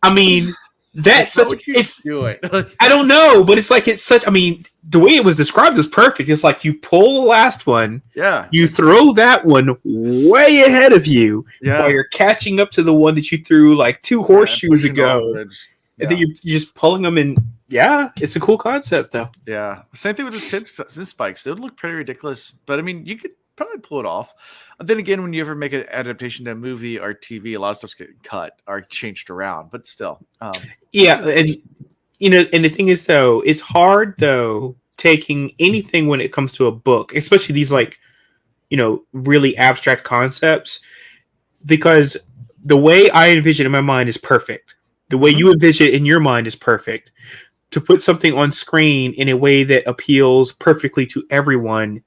I mean, that's such. It's doing. I don't know, but it's such. I mean, the way it was described is perfect. It's you pull the last one. Yeah. You throw that one way ahead of you while you're catching up to the one that you threw 2 horseshoes ago. And then you're just pulling them in Yeah, it's a cool concept though. Yeah. Same thing with the sin spikes. They would look pretty ridiculous, but I mean, you could probably pull it off. Then again, when you ever make an adaptation to a movie or TV, a lot of stuff's getting cut or changed around. But still, yeah, and and the thing is though, it's hard though taking anything when it comes to a book, especially these like really abstract concepts, because the way I envision in my mind is perfect. The way you envision it in your mind is perfect. To put something on screen in a way that appeals perfectly to everyone,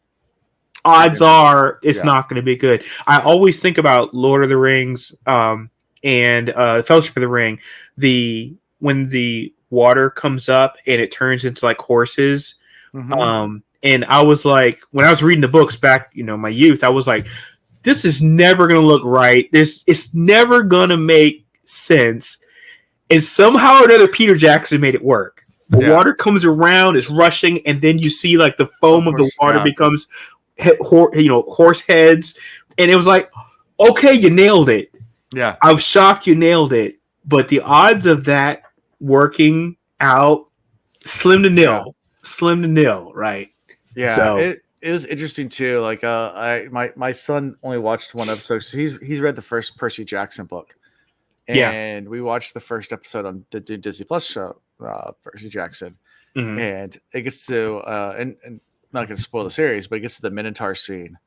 odds are it's not going to be good. I always think about Lord of the Rings and Fellowship of the Ring. When the water comes up and it turns into like horses. And I was like, when I was reading the books back, my youth, I was like, this is never going to look right. It's never going to make sense. And somehow or another, Peter Jackson made it work. The water comes around, it's rushing, and then you see like the foam of the water becomes, horse heads. And it was like, okay, you nailed it. Yeah. I was shocked you nailed it. But the odds of that working out, slim to nil. Slim to nil, right? Yeah. So it was interesting too. Like my son only watched one episode. So he's read the first Percy Jackson book. And we watched the first episode on the Disney Plus show, Percy Jackson. And it gets to and not going to spoil the series, but it gets to the Minotaur scene.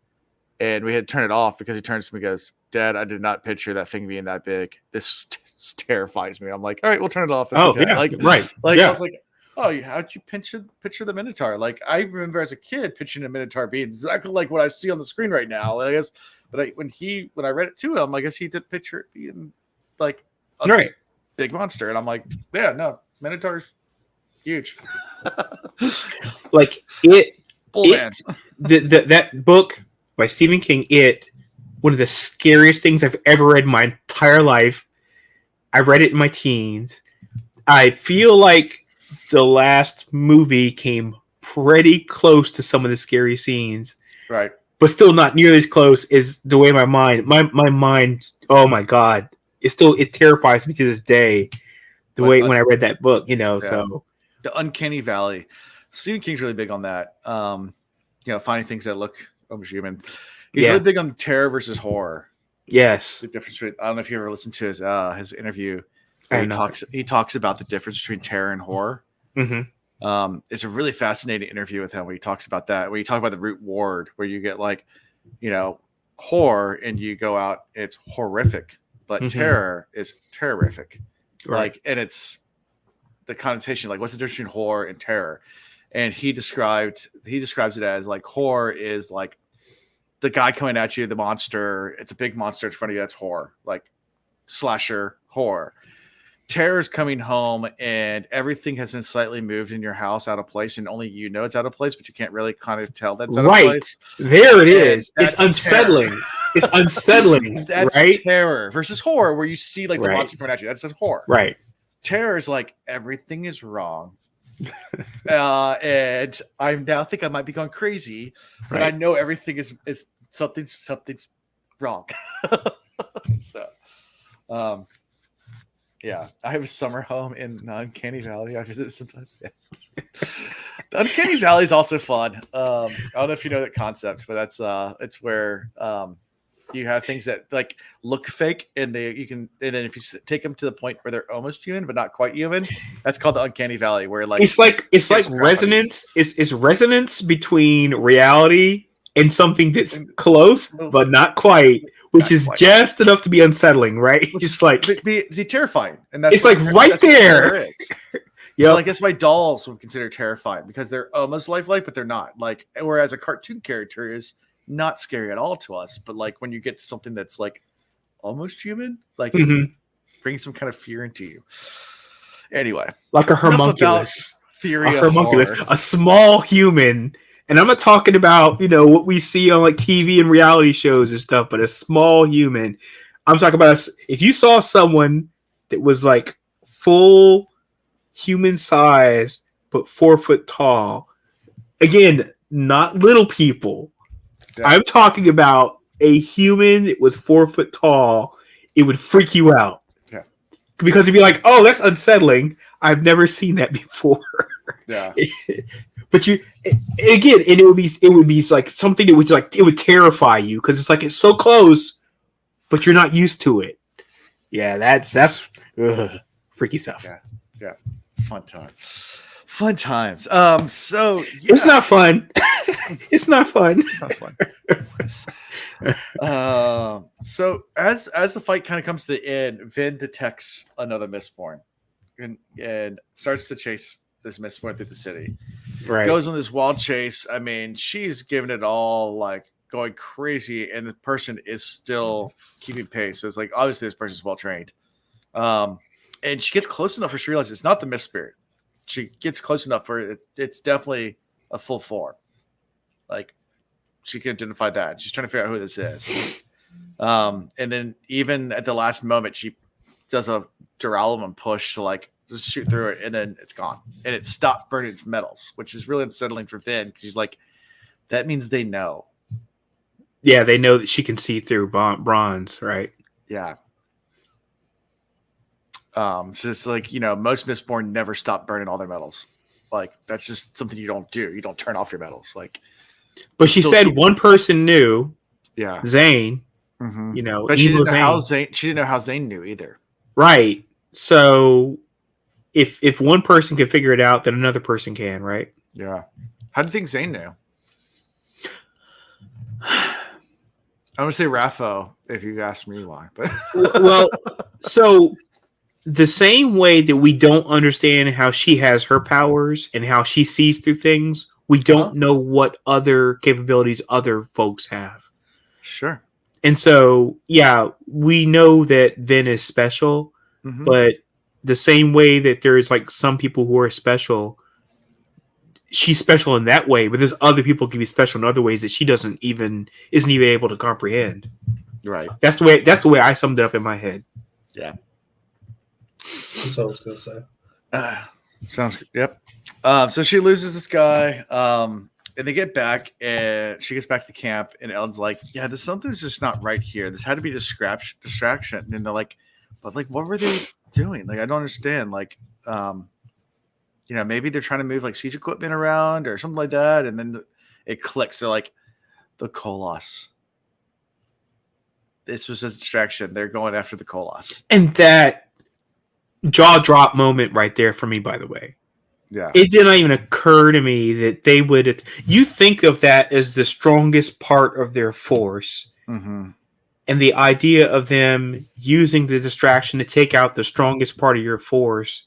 And we had to turn it off because he turns to me and goes, "Dad, I did not picture that thing being that big. This terrifies me." I'm like, "All right, we'll turn it off." That's okay. Right. I was like, "Oh, how'd you picture the Minotaur?" Like I remember as a kid picturing a Minotaur being exactly like what I see on the screen right now. I guess, but when I read it to him, I guess he did picture it being like a big monster, and I'm like, "Yeah, no, Minotaur's huge." Like that book by Stephen King, one of the scariest things I've ever read in my entire life. I read it in my teens. I feel like the last movie came pretty close to some of the scary scenes. Right. But still not nearly as close as the way my mind, oh my God. It terrifies me to this day. When I read that book, so. The uncanny valley. Stephen King's really big on that. Finding things that look almost human. He's really big on terror versus horror. Yes. The difference between, I don't know if you ever listened to his interview. He talks about the difference between terror and horror. It's a really fascinating interview with him where he talks about that. Where you talk about the root word, where you get like, horror, and you go out, it's horrific, but terror is terrific. Right. Like, and it's the connotation, like, what's the difference between horror and terror? And he describes it as like horror is like the guy coming at you, the monster. It's a big monster in front of you. That's horror, like slasher horror. Terror is coming home and everything has been slightly moved in your house out of place, and only it's out of place, but you can't really kind of tell that's out of place. There it is. It's unsettling. It's unsettling. That's right? Terror versus horror, where you see like the monster coming at you. That's just horror. Right. Terror is like everything is wrong. And I now think I might be going crazy, but I know everything is something's wrong. So, yeah, I have a summer home in Uncanny Valley. I visit sometimes. Yeah. The Uncanny Valley is also fun. I don't know if you know that concept, but that's it's where you have things that like look fake, and then if you take them to the point where they're almost human but not quite human, that's called the Uncanny Valley. Where like it's like resonance. It's resonance between reality and something that's close but not quite. Which is just enough to be unsettling, right? It's like be terrifying, and that's it's like right there. Yeah, so I guess my dolls would consider terrifying because they're almost lifelike, but they're not. Like, whereas a cartoon character is not scary at all to us, but like when you get to something that's like almost human, like it brings some kind of fear into you. Anyway, like a homunculus, a small human. And I'm not talking about, what we see on like TV and reality shows and stuff, but a small human. I'm talking about if you saw someone that was like full human size, but 4 foot tall. Again, not little people. Yeah. I'm talking about a human that was 4 foot tall. It would freak you out. Yeah. Because you'd be like, oh, that's unsettling. I've never seen that before. Yeah. But and it would be like something that would like it would terrify you because it's like it's so close, but you're not used to it. Yeah, that's freaky stuff. Yeah. Fun times. So yeah. It's not fun. It's not fun. So as the fight kind of comes to the end, Vin detects another Mistborn and starts to chase this Mistborn through the city. Right. Goes on this wild chase. I mean, she's giving it all, like going crazy, and the person is still keeping pace. So it's like obviously this person's well trained. And she gets close enough for she realizes it's not the Mist Spirit. She gets close enough for it's definitely a full form. Like she can identify that. She's trying to figure out who this is. And then even at the last moment, she does a Duralumon push to like just shoot through it, and then it's gone. And it stopped burning its metals, which is really unsettling for Vin because she's like, that means they know. Yeah, they know that she can see through bronze, right? Yeah. So it's like, most Mistborn never stop burning all their metals. Like that's just something you don't do. You don't turn off your metals. Like, but she said one person knew. Yeah, Zane. Mm-hmm. But she didn't know how Zane. She didn't know how Zane knew either. Right. So, if one person can figure it out, then another person can, right? Yeah. How do you think Zane knew? I'm gonna say Raffo if you ask me why. But well, so. The same way that we don't understand how she has her powers and how she sees through things, we don't know what other capabilities other folks have. Sure. And so, yeah, we know that Vin is special, but the same way that there's like some people who are special, she's special in that way, but there's other people can be special in other ways that she isn't even able to comprehend. Right. That's the way I summed it up in my head. Yeah. That's what I was going to say. Sounds good. Yep. So she loses this guy, and they get back, and she gets back to the camp, and Ellen's like, "Yeah, something's just not right here. This had to be distraction." And they're like, "But like, what were they doing? Like, I don't understand. Like, maybe they're trying to move like siege equipment around or something like that." And then it clicks. So like, the koloss. This was a distraction. They're going after the koloss, and that. Jaw drop moment right there for me, by the way. Yeah. It didn't even occur to me that they would. You think of that as the strongest part of their force. Mm-hmm. And the idea of them using the distraction to take out the strongest part of your force.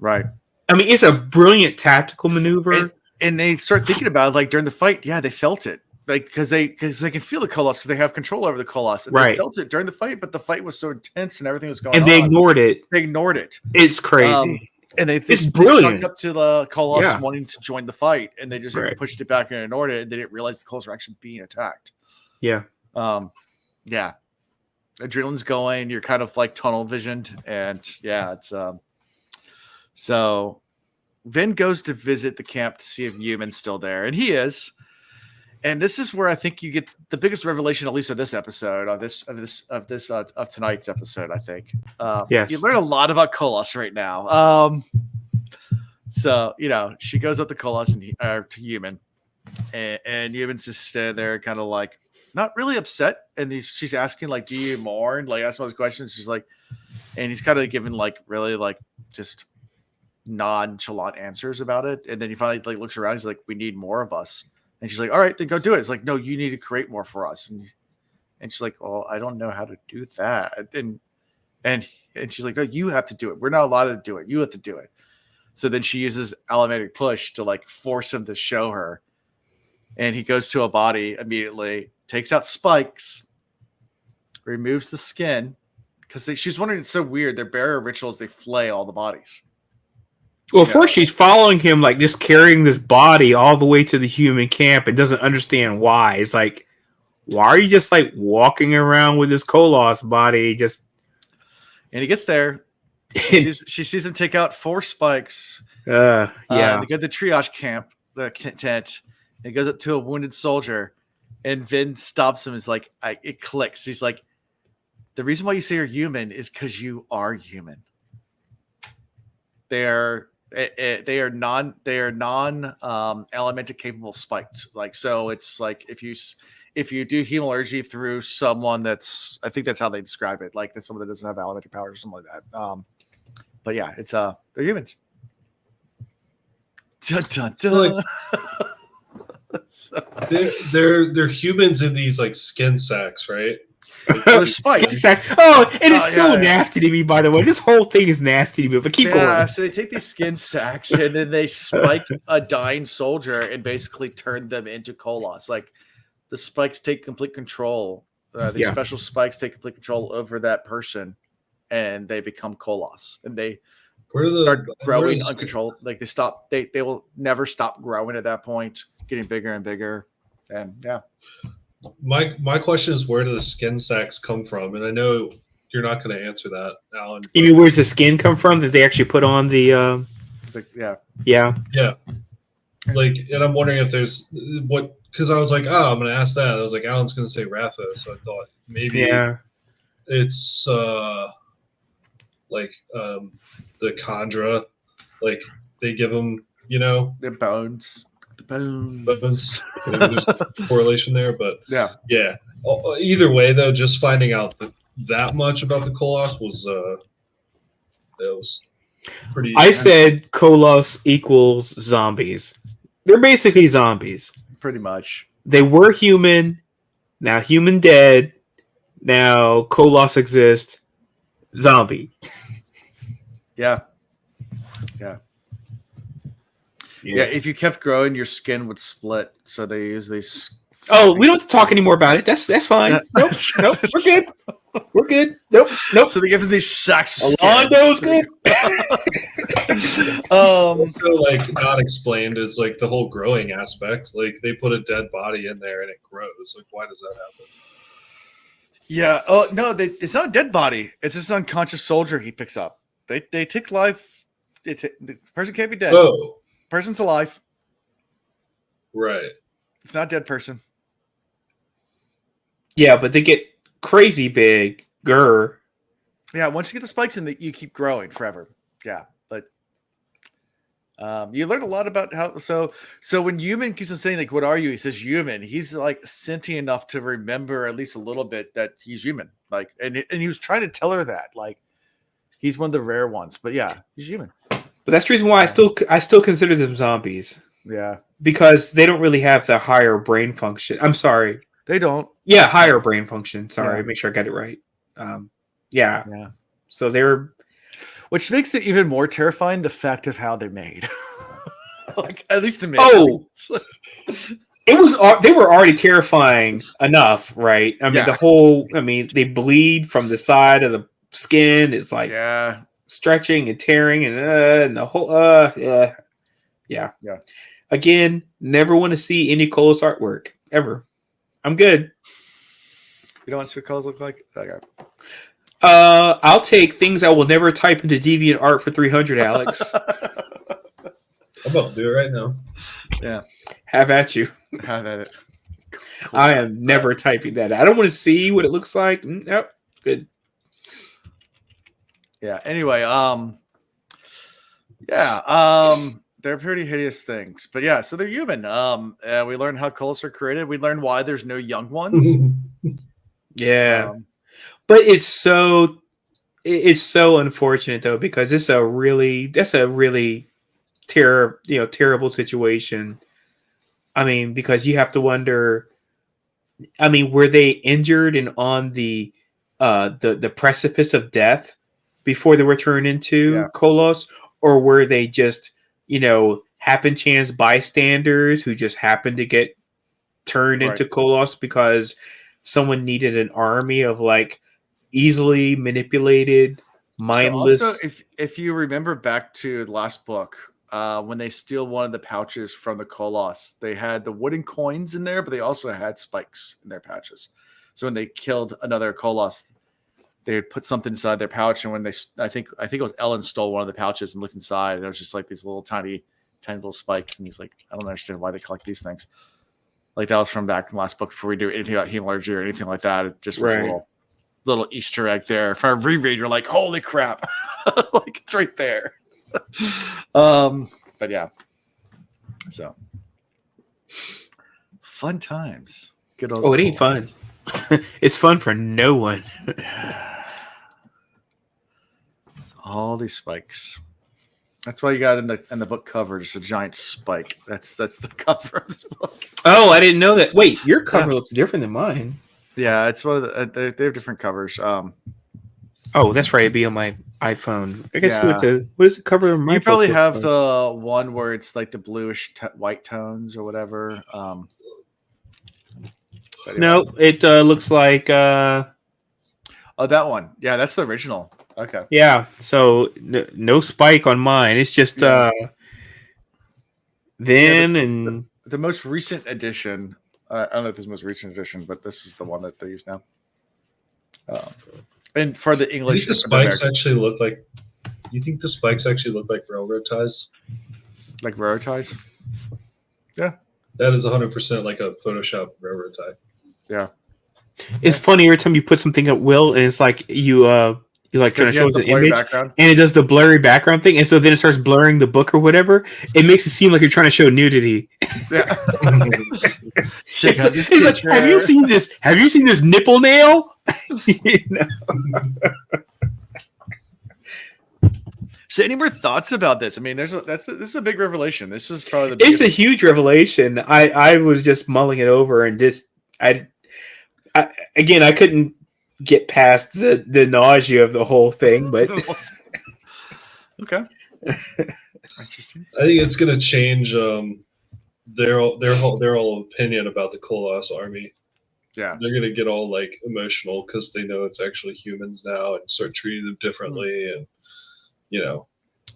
Right. I mean, it's a brilliant tactical maneuver. And they start thinking about it, like during the fight. Yeah, they felt it. Like because they can feel the koloss because they have control over the koloss. And right. They felt it during the fight, but the fight was so intense and everything was going on. And they ignored it. They ignored it. It's crazy. And it's brilliant. They up to the koloss wanting to join the fight, and they just pushed it back and ignored it. And they didn't realize the koloss were actually being attacked. Yeah. Yeah. Adrenaline's going. You're kind of like tunnel visioned, and yeah, it's So Vin goes to visit the camp to see if Yuman's still there, and he is. And this is where I think you get the biggest revelation, at least of this episode, of tonight's episode. I think. Yes. You learn a lot about koloss right now. So she goes up to koloss and to Yuman, and Yuman's just standing there, kind of like not really upset. And she's asking like, "Do you mourn?" Like asking all these questions. She's like, and he's kind of giving like really like just nonchalant answers about it. And then he finally like looks around. He's like, "We need more of us." And she's like, "All right, then go do it." It's like, "No, you need to create more for us." And she's like, "Well, I don't know how to do that." And she's like, "No, you have to do it. We're not allowed to do it. You have to do it." So then she uses allomatic push to like force him to show her. And he goes to a body immediately, takes out spikes, removes the skin. Because she's wondering, it's so weird. Their burial rituals, they flay all the bodies. Well, first she's following him, like just carrying this body all the way to the human camp and doesn't understand why. It's like, why are you just like walking around with this koloss body? And he gets there. She sees him take out 4 spikes. Yeah. They go to the triage camp, the tent. And he goes up to a wounded soldier, and Vin stops him. Is like, it clicks. He's like, The reason why you say you're human is because you are human. They are non elemental capable spiked. Like, so it's like if you do hemalurgy through someone I think that's how they describe it. Like that's someone that doesn't have elemental powers or something like that. But yeah, it's they're humans. Dun, dun, dun. Like, they're humans in these like skin sacks, right? They're spiked. Oh, it is so nasty to me, by the way. This whole thing is nasty to me, but keep going. So they take these skin sacks and then they spike a dying soldier and basically turn them into koloss. Like the spikes take complete control. These special spikes take complete control over that person and they become koloss. And they start growing uncontrolled. Like they stop. They will never stop growing at that point, getting bigger and bigger. And yeah. My question is, where do the skin sacks come from? And I know you're not going to answer that, Alan. You mean where's the skin come from that they actually put on the? Yeah. Like, and I'm wondering if there's because I was like, I'm going to ask that. I was like, Alan's going to say Rafa, so I thought maybe it's like the Khandra, like they give them, their bones. There's correlation there, but yeah. Either way, though, just finding out that much about the koloss was pretty. I said koloss equals zombies. They're basically zombies. Pretty much. They were human. Now human dead. Now koloss exist. Zombie. Yeah. Yeah, if you kept growing, your skin would split. So they use these. Oh, we don't have to talk anymore about it. That's fine. Nope, we're good. We're good. Nope. So they give them these sacks of skin. Alondo's good. Also, like not explained is like the whole growing aspect. Like they put a dead body in there and it grows. Like why does that happen? Yeah. Oh no, it's not a dead body. It's just an unconscious soldier he picks up. They take life. The person can't be dead. Oh. Person's alive. Right. It's not a dead person. Yeah, but they get crazy big. Grr. Yeah, once you get the spikes in, you keep growing forever. Yeah, but you learn a lot about how. So when human keeps on saying like, "What are you?" He says human. He's like sentient enough to remember at least a little bit that he's human. Like, and he was trying to tell her that like he's one of the rare ones. But yeah, he's human. But that's the reason why I still consider them zombies. Yeah. Because they don't really have the higher brain function. I'm sorry. They don't. Yeah, higher brain function. Sorry, make sure I got it right. Yeah. So they're... Which makes it even more terrifying, the fact of how they're made. Like, at least to me. Oh! They were already terrifying enough, right? I mean, they bleed from the side of the skin. It's like... Yeah. Stretching and tearing and the whole yeah. Again, never want to see any koloss artwork ever. I'm good. You don't want to see what colors look like? Okay. I'll take things I will never type into DeviantArt for 300, Alex. I'm about to do it right now. Yeah. Have at you. Have at it. Cool. I am never typing that. I don't want to see what it looks like. Yep. Good. Yeah. Anyway, they're pretty hideous things, but yeah, so they're human. And we learned how koloss are created. We learned why there's no young ones. Yeah, but it's so unfortunate though, because that's a really terrible situation. I mean, because you have to wonder. I mean, were they injured and on the precipice of death before they were turned into koloss, or were they just, happen chance bystanders who just happened to get turned into koloss because someone needed an army of like easily manipulated, mindless. So also, if you remember back to the last book, when they steal one of the pouches from the koloss, they had the wooden coins in there, but they also had spikes in their pouches. So when they killed another koloss, they would put something inside their pouch, and when I think it was Ellen stole one of the pouches and looked inside, and it was just like these little tiny little spikes, and he's like, I don't understand why they collect these things. Like that was from back in the last book before we do anything about hemalurgy or anything like that. It just was a little little Easter egg there. If I reread, you're like, holy crap. Like it's right there. But yeah. So fun times. Good old it ain't fun. It's fun for no one. All these spikes. That's why you got in the book cover just a giant spike. That's the cover of this book. Oh, I didn't know that. Wait, your cover looks different than mine. Yeah, it's one of the. They have different covers. Oh, that's right. It'd be on my iPhone. I guess Yeah. what is the cover of my? You probably book have like? the one where it's like the bluish white tones or whatever. No, it looks like. Oh, that one. Yeah, that's the original. Okay. Yeah. So no spike on mine. It's just and the most recent edition. I don't know if this is the most recent edition, but this is the one that they use now. And for the English, the spikes actually look like. You think the spikes actually look like railroad ties? Like railroad ties? Yeah. That is 100% like a Photoshop railroad tie. Yeah. It's funny every time you put something at will, and it's like you like trying to show us an image, background. And it does the blurry background thing, and so then it starts blurring the book or whatever. It makes it seem like you're trying to show nudity. Yeah. It's like, have you seen this? Have you seen this nipple nail? You know? So, any more thoughts about this? I mean, this is a big revelation. This is probably it's a huge revelation. I was just mulling it over and just I couldn't get past the nausea of the whole thing, but okay, interesting. I think it's going to change their whole opinion about the Koloss army. Yeah, they're going to get all like emotional because they know it's actually humans now and start treating them differently and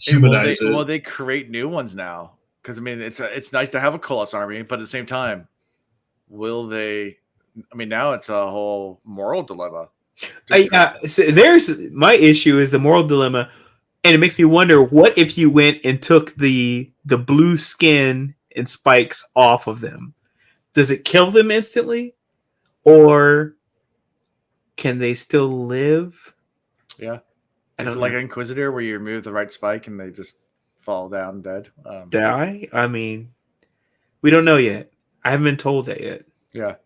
humanize it. Well, they create new ones now because I mean it's nice to have a Koloss army, but at the same time, will they? I mean, now it's a whole moral dilemma. So there's my issue is the moral dilemma, and it makes me wonder: what if you went and took the blue skin and spikes off of them? Does it kill them instantly, or can they still live? Yeah, it's like an Inquisitor where you remove the right spike and they just fall down dead. Die? I mean, we don't know yet. I haven't been told that yet. Yeah,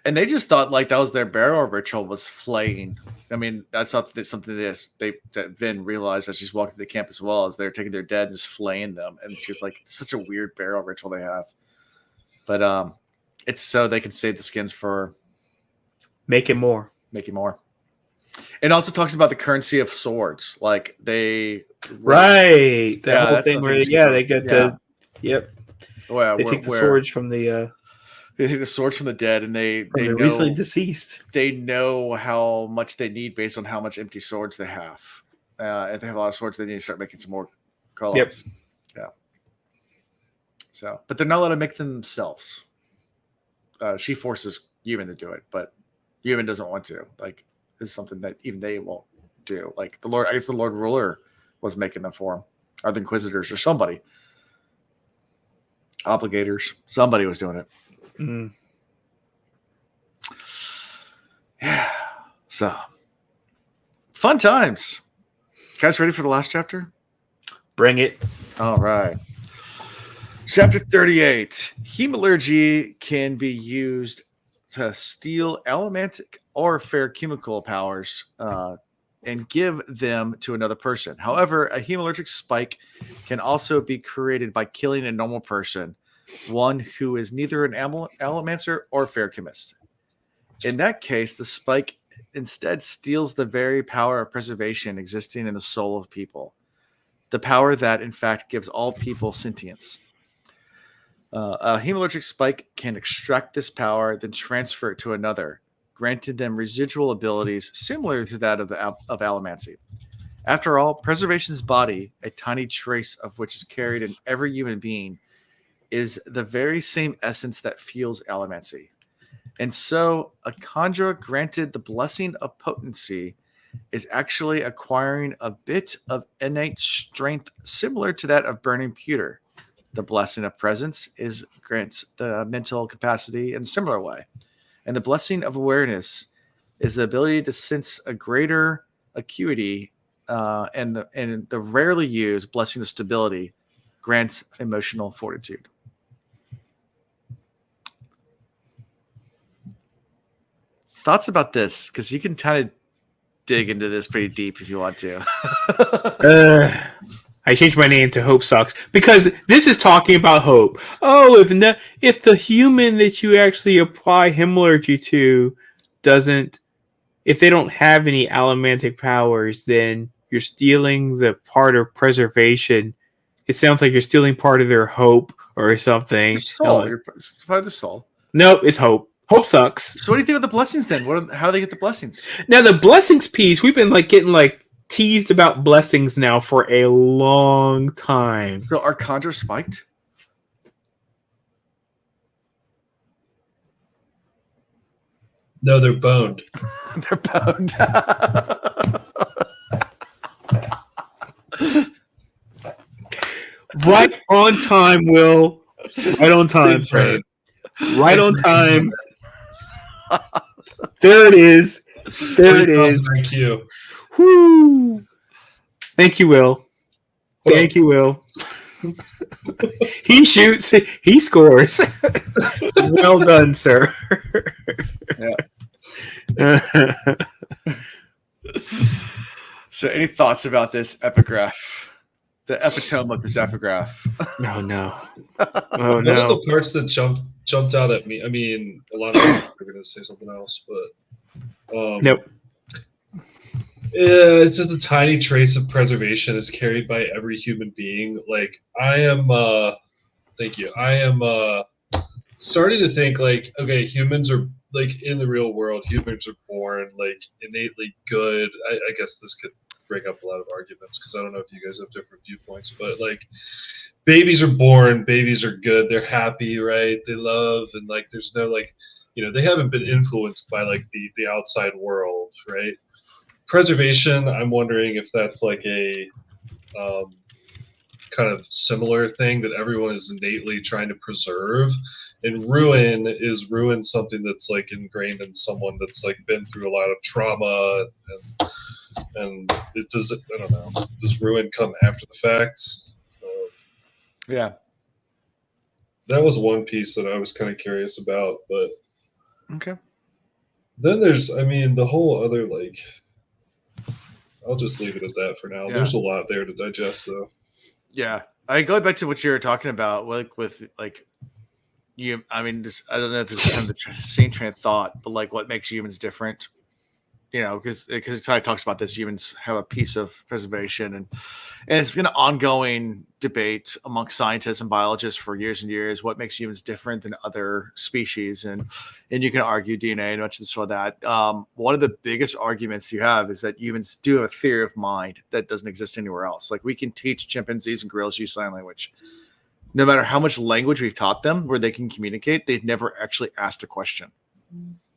and they just thought like that was their burial ritual was flaying. I mean, that's not something that Vin realized as she's walking through the camp as well as they're taking their dead and just flaying them. And she's like, it's such a weird burial ritual they have. But it's so they can save the skins for making more. It also talks about the currency of swords, like they right that whole thing where they get the well, they take the swords from the. They take the swords from the dead, and they know recently deceased. They know how much they need based on how much empty swords they have. If they have a lot of swords, they need to start making some more koloss. Yep. Yeah. So, but they're not allowed to make them themselves. She forces Yuman to do it, but Yuman doesn't want to. Like, this is something that even they won't do. Like the Lord, I guess the Lord Ruler was making them for him, or the Inquisitors, or somebody. Obligators, somebody was doing it. Mm. Yeah. So fun times. You guys ready for the last chapter? Bring it. All right. Chapter 38. Hemalurgy can be used to steal elementic or ferrochemical powers and give them to another person. However, a hemalurgic spike can also be created by killing a normal person, one who is neither an allomancer or ferrochemist. In that case, the spike instead steals the very power of preservation existing in the soul of people, the power that, in fact, gives all people sentience. A hemalurgic spike can extract this power, then transfer it to another, granting them residual abilities similar to that of allomancy. After all, preservation's body, a tiny trace of which is carried in every human being, is the very same essence that fuels allomancy. And so a conjurer granted the blessing of potency is actually acquiring a bit of innate strength similar to that of burning pewter. The blessing of presence grants the mental capacity in a similar way. And the blessing of awareness is the ability to sense a greater acuity, and the rarely used blessing of stability grants emotional fortitude. Thoughts about this? Because you can kind of dig into this pretty deep if you want to. I changed my name to Hope Sucks because this is talking about hope. Oh, if the human that you actually apply hemorrhagy to if they don't have any allomantic powers, then you're stealing the part of preservation. It sounds like you're stealing part of their hope or something. Your soul. You're part of the soul. Nope, it's hope. Hope sucks. So what do you think of the blessings then? How do they get the blessings? Now the blessings piece, we've been getting teased about blessings now for a long time. So are conjures spiked? No, they're boned. They're boned. Right on time, Will. Right on time, sir. Right on time. There it is. There it is. Thank you. Woo. Thank you, Will. Thank you, Will. He shoots. He scores. Well done, sir. Yeah. So, any thoughts about this epigraph? The epitome of this epigraph. Oh no! Oh no! One of the parts that jumped out at me. I mean, a lot of people are going to say something else, but nope. It's just a tiny trace of preservation is carried by every human being. Like I am. Thank you. I am starting to think okay, humans are in the real world. Humans are born innately good. I guess this could bring up a lot of arguments because I don't know if you guys have different viewpoints, but babies are born, babies are good, they're happy, right? They love, and there's no they haven't been influenced by the outside world, right? Preservation, I'm wondering if that's a kind of similar thing that everyone is innately trying to preserve. And ruin something that's ingrained in someone that's been through a lot of trauma, and I don't know, does ruin come after the fact? Yeah, that was one piece that I was kind of curious about, but okay. Then there's, the whole other I'll just leave it at that for now. Yeah. There's a lot there to digest, though. Yeah, I go back to what you were talking about, with you. I don't know if this is kind of the same train of thought, but what makes humans different. Because it kind of talks about this, humans have a piece of preservation, and it's been an ongoing debate amongst scientists and biologists for years and years. What makes humans different than other species, and you can argue DNA and much of this or that. One of the biggest arguments you have is that humans do have a theory of mind that doesn't exist anywhere else. We can teach chimpanzees and gorillas use sign language. No matter how much language we've taught them where they can communicate, they've never actually asked a question.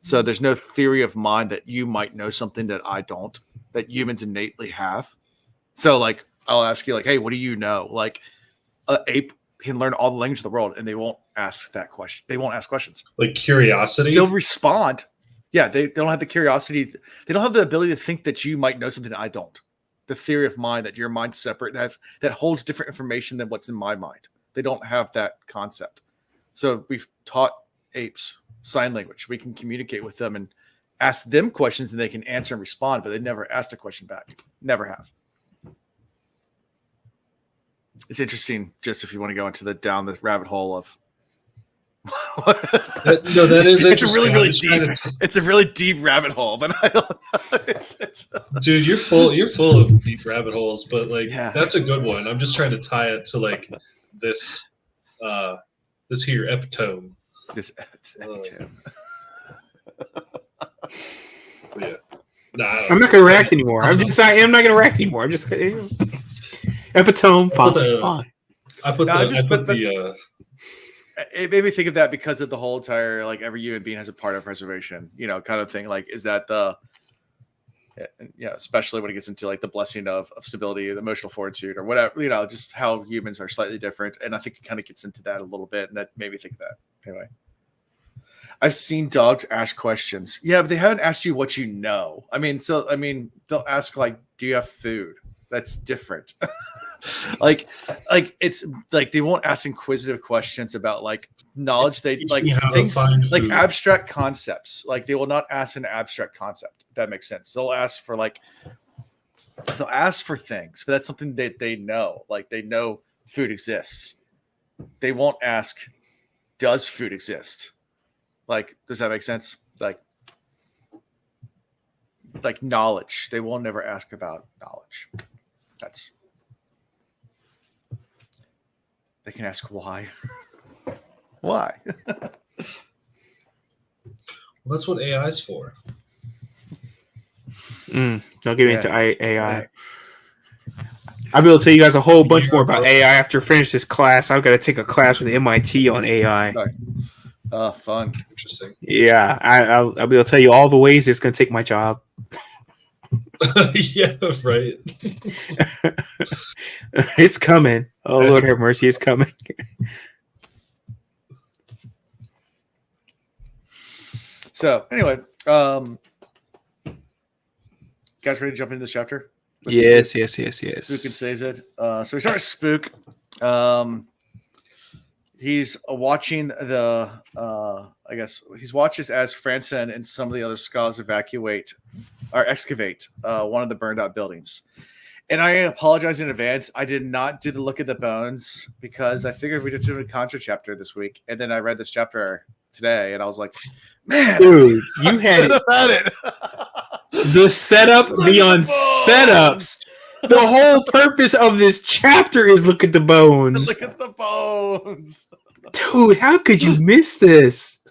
So there's no theory of mind that you might know something that I don't, that humans innately have. So I'll ask you hey, what do you know? An ape can learn all the language of the world and they won't ask that question. They won't ask questions. Curiosity? They'll respond. Yeah, they don't have the curiosity. They don't have the ability to think that you might know something that I don't. The theory of mind, that your mind's separate, that holds different information than what's in my mind. They don't have that concept. So we've taught apes sign language. We can communicate with them and ask them questions and they can answer and respond, but they never asked a question back. Never have. It's interesting, just if you want to go down the rabbit hole of that is interesting. It's a really deep rabbit hole, but I don't know. Dude, you're full of deep rabbit holes, but that's a good one. I'm just trying to tie it to this here epitome. This epitome. Yeah. I'm not gonna react anymore. I'm not gonna react anymore. I'm just epitome. Fine. It made me think of that because of the whole entire every human being has a part of preservation, kind of thing. Is that the especially when it gets into the blessing of stability, the emotional fortitude, or whatever, just how humans are slightly different. And I think it kind of gets into that a little bit, and that made me think of that. Anyway, I've seen dogs ask questions. Yeah, but they haven't asked you what you know. They'll ask like, "Do you have food?" That's different. like it's like they won't ask inquisitive questions about like knowledge. They Teach like me how to things find like food. abstract concepts. Like they will not ask an abstract concept. If that makes sense. They'll ask for things, but that's something that they know. Like they know food exists. They won't ask, "Does food exist?" Like, does that make sense? Like knowledge. They will never ask about knowledge. They can ask why. Why? Well, that's what AI is for. Don't get into AI. Yeah. I'll be able to tell you guys a whole bunch more about AI after I finish this class. I've got to take a class with MIT on AI. Oh, fun. Interesting. Yeah, I'll be able to tell you all the ways it's going to take my job. Yeah, right. It's coming. Oh, Lord have mercy, it's coming. So, anyway, guys ready to jump into this chapter? Yes. Spook and says it. So we start with Spook. He's watching he's watches as Franson and some of the other skulls excavate one of the burned out buildings. And I apologize in advance. I did not do the look at the bones because I figured we did do a Contra chapter this week. And then I read this chapter today and I was like, man, dude, you had it. The setup beyond setups. The whole purpose of this chapter is look at the bones. Look at the bones. Dude, how could you miss this?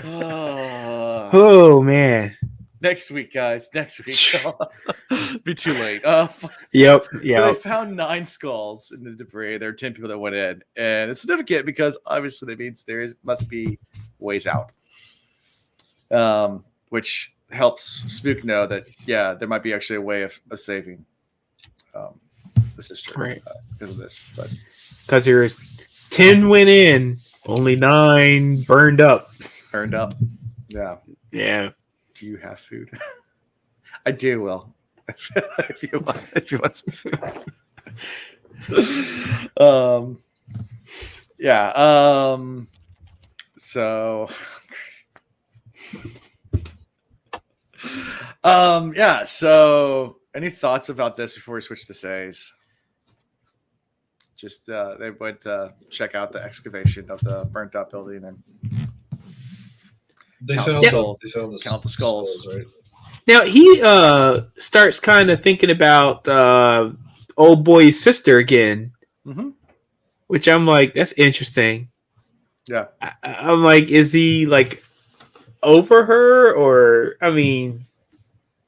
Oh, man. Next week, guys. Next week. Be too late. Yep. So they found 9 skulls in the debris. There are 10 people that went in. And it's significant because obviously that means must be ways out. Which helps Spook know that, there might be actually a way of saving the sister because of this. But because there's 10 went in, only 9 burned up. Yeah. Do you have food? I do, Will. if you want some food. So any thoughts about this before we switch to says? Just they went to check out the excavation of the burnt out building and they count found the skulls. Count the skulls, right? Now he starts kind of thinking about old boy's sister again, which I'm like, that's interesting. Yeah, I'm like, is he like over her, or I mean,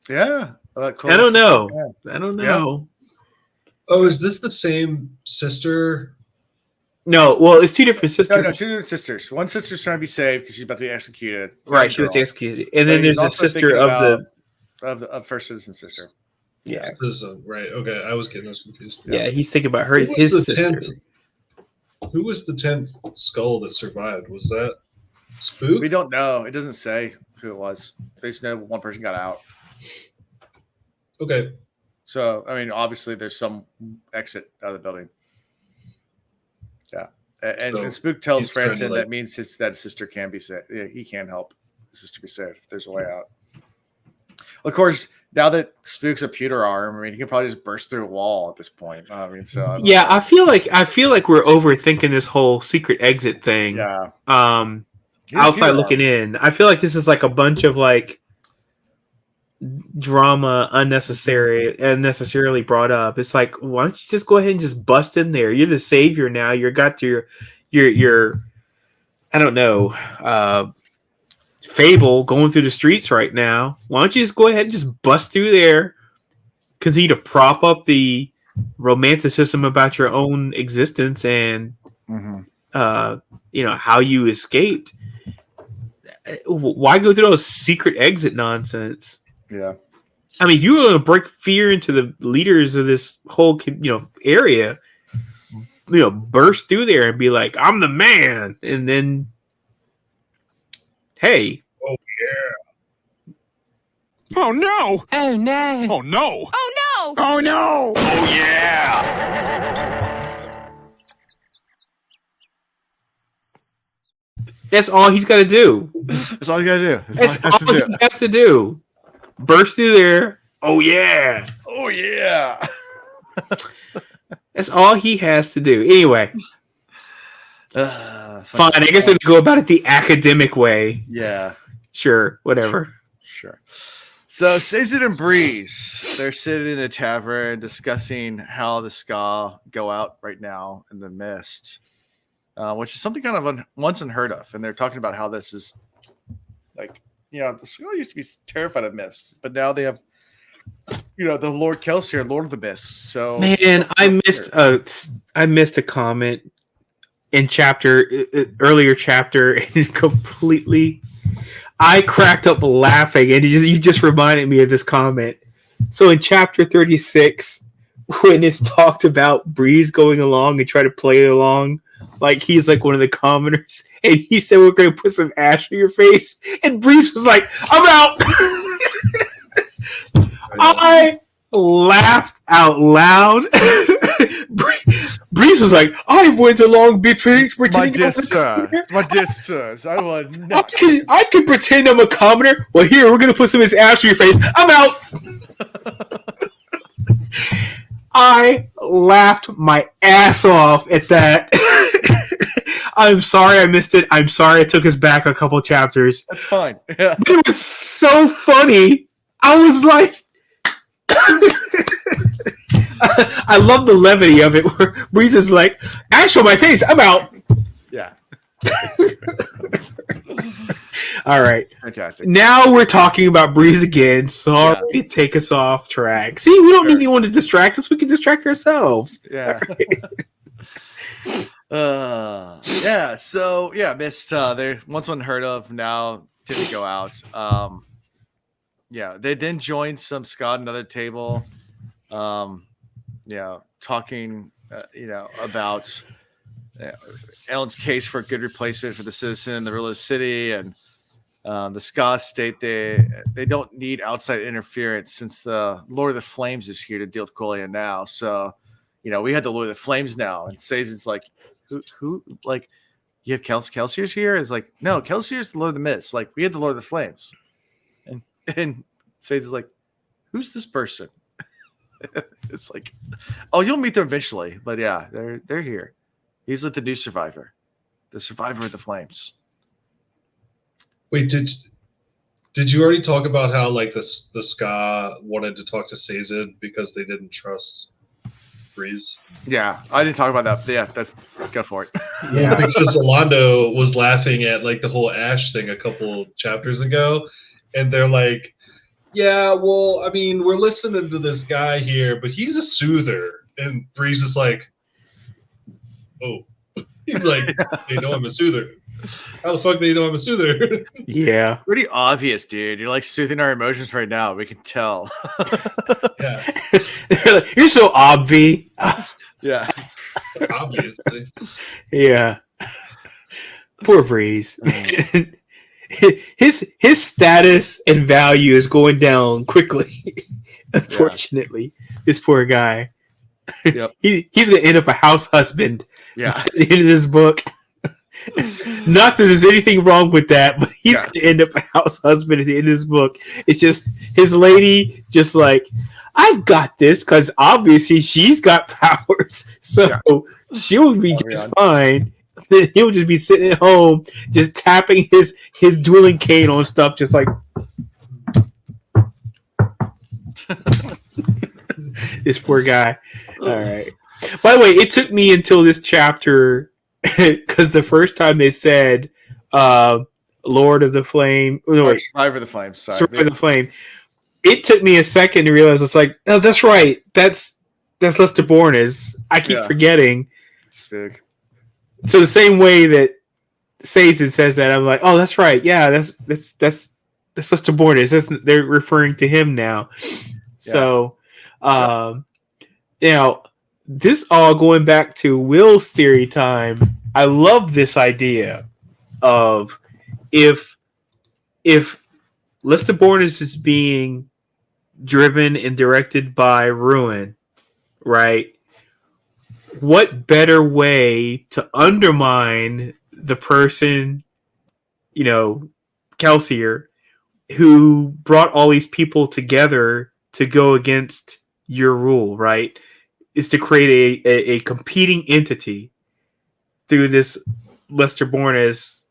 yeah, I don't know. I don't know. Oh, is this the same sister? No, well, it's 2 different sisters. No, 2 different sisters. One sister's trying to be saved because she's about to be executed. Right, she was executed, and then there's a sister of First Citizen sister. Yeah. Right. Okay, I was getting those confused. Yeah, he's thinking about his sister. Who was the 10th skull that survived? Was that Spook? We don't know. It doesn't say who it was. They just know one person got out. Okay. So, I mean, obviously there's some exit out of the building. Yeah. And Spook tells Franson that means that his sister can be saved. Yeah, he can help his sister be saved if there's a way out. Of course, now that Spook's a pewter arm, I mean, he can probably just burst through a wall at this point. I mean, so yeah, I feel like we're overthinking this whole secret exit thing. Yeah. Outside looking in, I feel like this is like a bunch of like drama unnecessarily brought up. It's like, why don't you just go ahead and just bust in there? You're the savior now. You got your I don't know, Fable going through the streets right now. Why don't you just go ahead and just bust through there, continue to prop up the romanticism about your own existence and how you escaped. Why go through those secret exit nonsense? Yeah. I mean, you were going to break fear into the leaders of this whole, area, burst through there and be like, I'm the man. And then Hey. Oh yeah. Oh no! Oh no! Oh no! Oh no! Oh no! Oh yeah! That's all he's got to do. That's all you gotta do. That's all he has to do. Burst through there. Oh yeah. Oh yeah. That's all he has to do. Anyway. Fine. I guess I'm going to go about it the academic way. Yeah. Sure. Whatever. Sure. So Sazed and Breeze, they're sitting in the tavern discussing how the ska go out right now in the mist, which is something kind of once unheard of. And they're talking about how this is like, the ska used to be terrified of mist, but now they have, the Lord Kelsier, Lord of the Mist. So man, I missed a comment in earlier chapter, and it completely. I cracked up laughing, and you just reminded me of this comment. So in chapter 36, when it's talked about Breeze going along and try to play along like he's like one of the commoners, and he said, "We're going to put some ash on your face," and Breeze was like, "I'm out." I laughed out loud. Breeze was like, "I went along pretending my dear sirs, I will not. I can pretend I'm a commoner. Well, here, we're going to put some of this ash on your face. I'm out." I laughed my ass off at that. I'm sorry I missed it. I'm sorry it took us back a couple chapters. That's fine. Yeah. But it was so funny. I was like... I love the levity of it where Breeze is like, "Ash on my face, I'm out." Yeah. All right. Fantastic. Now we're talking about Breeze again. Sorry to take us off track. See, we don't need anyone to distract us. We can distract ourselves. Yeah. Yeah. So mist. They're once unheard of. Now didn't go out. They then joined some Scott another table. Talking, about Ellen's case for a good replacement for the citizen in the ruler of the city, and the Ska state they don't need outside interference since the Lord of the Flames is here to deal with Quillian now. So, we had the Lord of the Flames now, and Sazed's like, who like, you have Kelsier's here? It's like, no, Kelsier's the Lord of the Mist. Like, we had the Lord of the Flames, and Sazed's like, who's this person? It's like, oh, you'll meet them eventually, but yeah, they're here. He's like the new survivor, the survivor of the flames. Wait, did you already talk about how like the Ska wanted to talk to Sazed because they didn't trust Breeze? Yeah, I didn't talk about that. Yeah, go for it. Yeah, because Orlando was laughing at like the whole Ash thing a couple chapters ago, and they're like, "Yeah, well, I mean, we're listening to this guy here, but he's a soother." And Breeze is like, "Oh," he's like, "They know I'm a soother. How the fuck do you know I'm a soother?" Yeah, pretty obvious, dude. You're like soothing our emotions right now. We can tell. Yeah, you're so obvi. Yeah, obviously. Yeah, poor Breeze. His status and value is going down quickly. Unfortunately, this poor guy. Yep. He's gonna end up a house husband. Yeah. At the end of this book. Not that there's anything wrong with that, but he's gonna end up a house husband at the end of this book. It's just his lady, just like, "I've got this," because obviously she's got powers, so she'll be just fine. He'll just be sitting at home, just tapping his dueling cane on stuff, just like this poor guy. All right. By the way, it took me until this chapter because the first time they said "Lord of the Flame," Survivor of the Flame. Sorry, Survivor of the Flame. It took me a second to realize it's like, oh, that's right. That's Lester Borges. I keep forgetting. Spook. So the same way that Sazed says that, I'm like, oh, that's right. Yeah, that's Lester Borges. They're referring to him now. So, this all going back to Will's theory time. I love this idea of if if Lester Borges is being driven and directed by Ruin, right? What better way to undermine the person, Kelsier, who brought all these people together to go against your rule, right? Is to create a competing entity through this Lester Borges,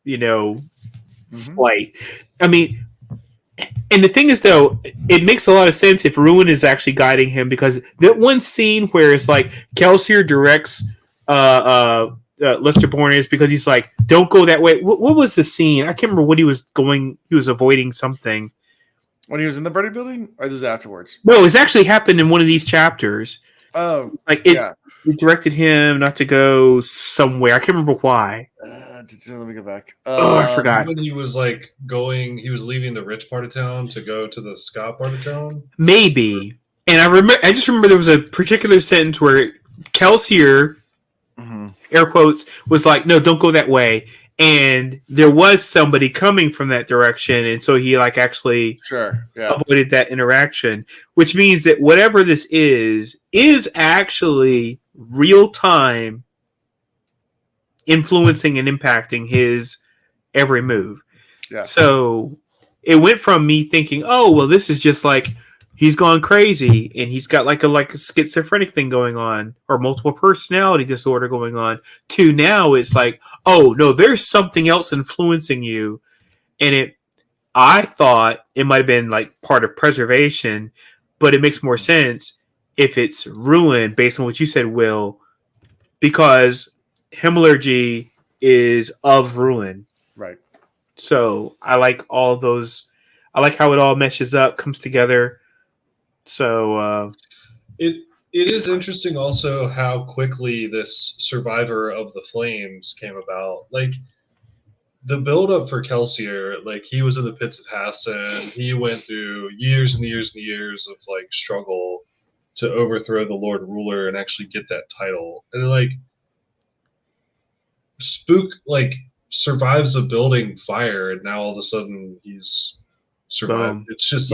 flight. I mean, and the thing is, though, it makes a lot of sense if Ruin is actually guiding him, because that one scene where it's like Kelsier directs Lester Borges because he's like, "Don't go that way." What was the scene? I can't remember what he was going. He was avoiding something. When he was in the Birdie Building, or this is afterwards? No, it's actually happened in one of these chapters. Oh, it directed him not to go somewhere. I can't remember why. Let me go back. I forgot. When he was he was leaving the rich part of town to go to the Scott part of town. Maybe. And I just remember there was a particular sentence where Kelsier, air quotes, was like, "No, don't go that way." And there was somebody coming from that direction, and so he actually avoided that interaction, which means that whatever this is actually real time influencing and impacting his every move. Yeah. So it went from me thinking, "Oh, well, this is just he's gone crazy and he's got a schizophrenic thing going on or multiple personality disorder going on," to now it's "Oh no, there's something else influencing you." And I thought it might have been part of preservation, but it makes more sense if it's Ruin based on what you said, Will, because Hemorrhagy is of Ruin. Right. So I like all those. I like how it all meshes up, comes together. So it is interesting also how quickly this survivor of the flames came about. The build up for Kelsier, he was in the pits of Hassan. He went through years and years and years of struggle to overthrow the Lord Ruler and actually get that title. And then Spook survives a building fire, and now all of a sudden he's survived. It's just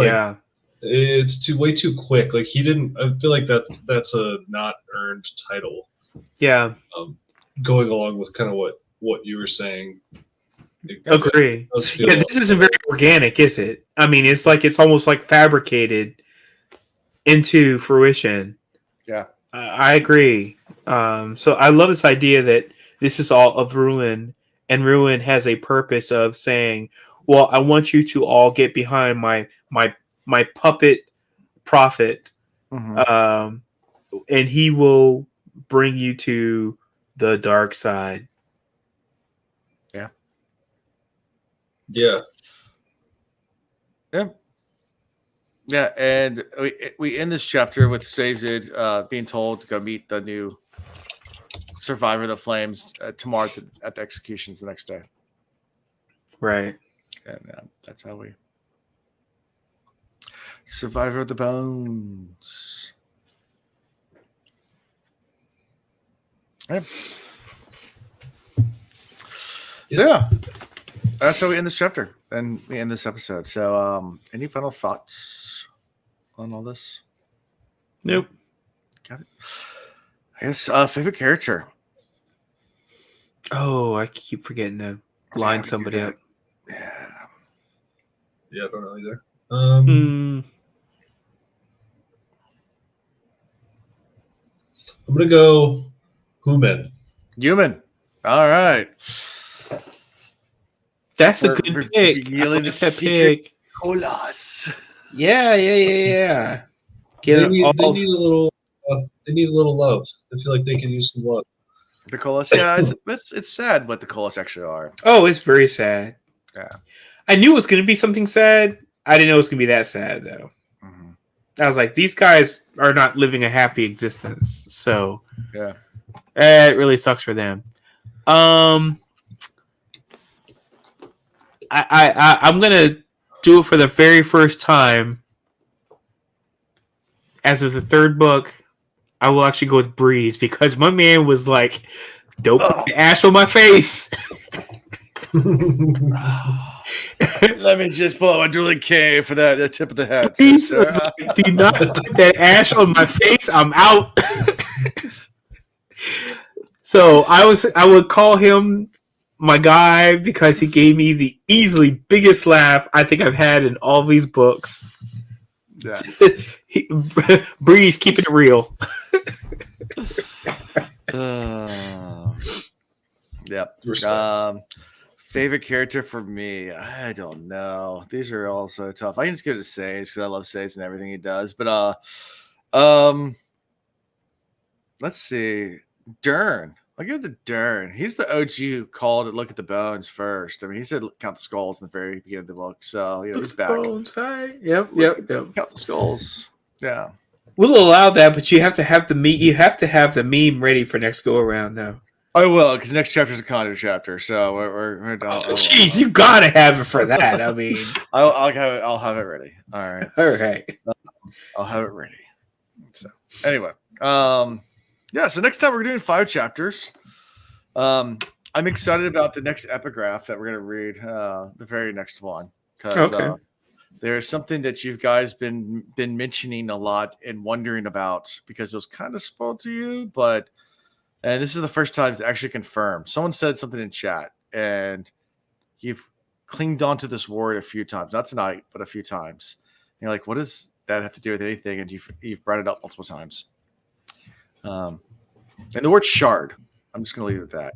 it's way too quick. He didn't. I feel like that's a not earned title. Yeah. Going along with kind of what you were saying. Agree. Yeah, this isn't very organic, is it? I mean, it's it's almost fabricated into fruition. Yeah. I agree. So I love this idea that this is all of Ruin, and Ruin has a purpose of saying, "Well, I want you to all get behind my puppet prophet, and he will bring you to the dark side." Yeah. Yeah. Yeah. Yeah, and we end this chapter with Sazed being told to go meet the new survivor of the flames tomorrow at the executions the next day. Right. And that's how we... Survivor of the Bones. Yeah. So yeah, that's how we end this chapter and we end this episode. So any final thoughts on all this? Nope. Got it. I guess favorite character. Oh, I keep forgetting to line somebody up. Yeah. Yeah, I don't know either. I'm gonna go Human. All right. That's a good pick. Revealing the secret koloss. Yeah. They need a little. They need a little love. I feel like they can use some love. The koloss, yeah, it's sad what the koloss actually are. Oh, it's very sad. Yeah, I knew it was going to be something sad. I didn't know it was going to be that sad, though. Mm-hmm. I was like, these guys are not living a happy existence, so yeah, it really sucks for them. I'm gonna do it for the very first time. As of the third book, I will actually go with Breeze because my man was like, "Don't put the ash on my face." Let me just pull out my drilling K for that tip of the hat. Please, do not put that ash on my face. I'm out. So I would call him my guy because he gave me the easily biggest laugh I think I've had in all these books. Yeah. Breeze, keeping it real. Yep. Favorite character for me? I don't know. These are all so tough. I can just go to Says because I love Says and everything he does. But let's see. Dern. I'll give it to Dern. He's the OG who called it look at the bones first. I mean, he said count the skulls in the very beginning of the book. So, he's back. Bones, hi. Yep. Count the skulls. Yeah. We'll allow that, but you have to have the meat. You have to have the meme ready for next go around now. I will, because next chapter is a Condor chapter. So we're jeez, you gotta have it for that. I mean, I'll have it ready. All right. I'll have it ready. So anyway, yeah. So next time we're doing 5 chapters. I'm excited about the next epigraph that we're gonna read. The very next one, because there's something that you guys been mentioning a lot and wondering about because it was kind of spoiled to you, and this is the first time it's actually confirmed. Someone said something in chat, and you've clinged onto this word a few times, not tonight, but a few times. And you're like, what does that have to do with anything? And you've brought it up multiple times. And the word shard, I'm just going to leave it at that.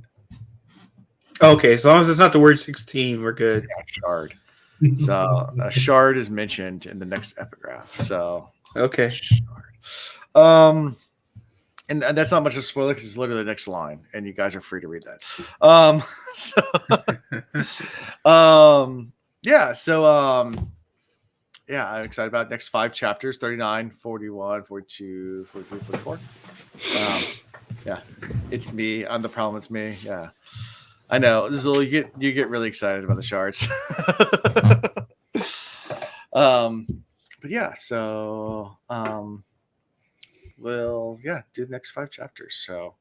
Okay, as long as it's not the word 16, we're good. Yeah, shard. So a shard is mentioned in the next epigraph. So okay, shard. And that's not much of a spoiler because it's literally the next line, and you guys are free to read that. Yeah, I'm excited about next 5 chapters: 39, 41, 42, 43, 44. Yeah, it's me. I'm the problem. It's me. Yeah, I know. This is you get really excited about the shards. But yeah, so we'll do the next 5 chapters. So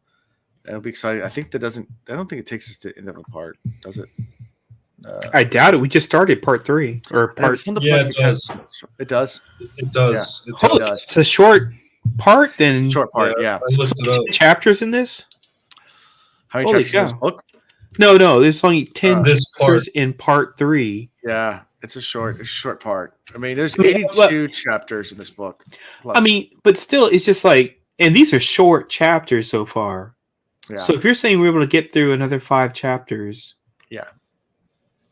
that'll be exciting. I don't think it takes us to the end of a part, does it? I doubt it. We just started part 3 or part. It does. It does. It does. Yeah. It does. It's a short part. Then short part. Yeah. I looked it up. Chapters in this. How many chapters in this book? No. There's only 10 chapters in part 3. Yeah. It's a short part. I mean, there's 82 chapters in this book. Plus. I mean, but still, it's just like, and these are short chapters so far. Yeah. So if you're saying we're able to get through another 5 chapters,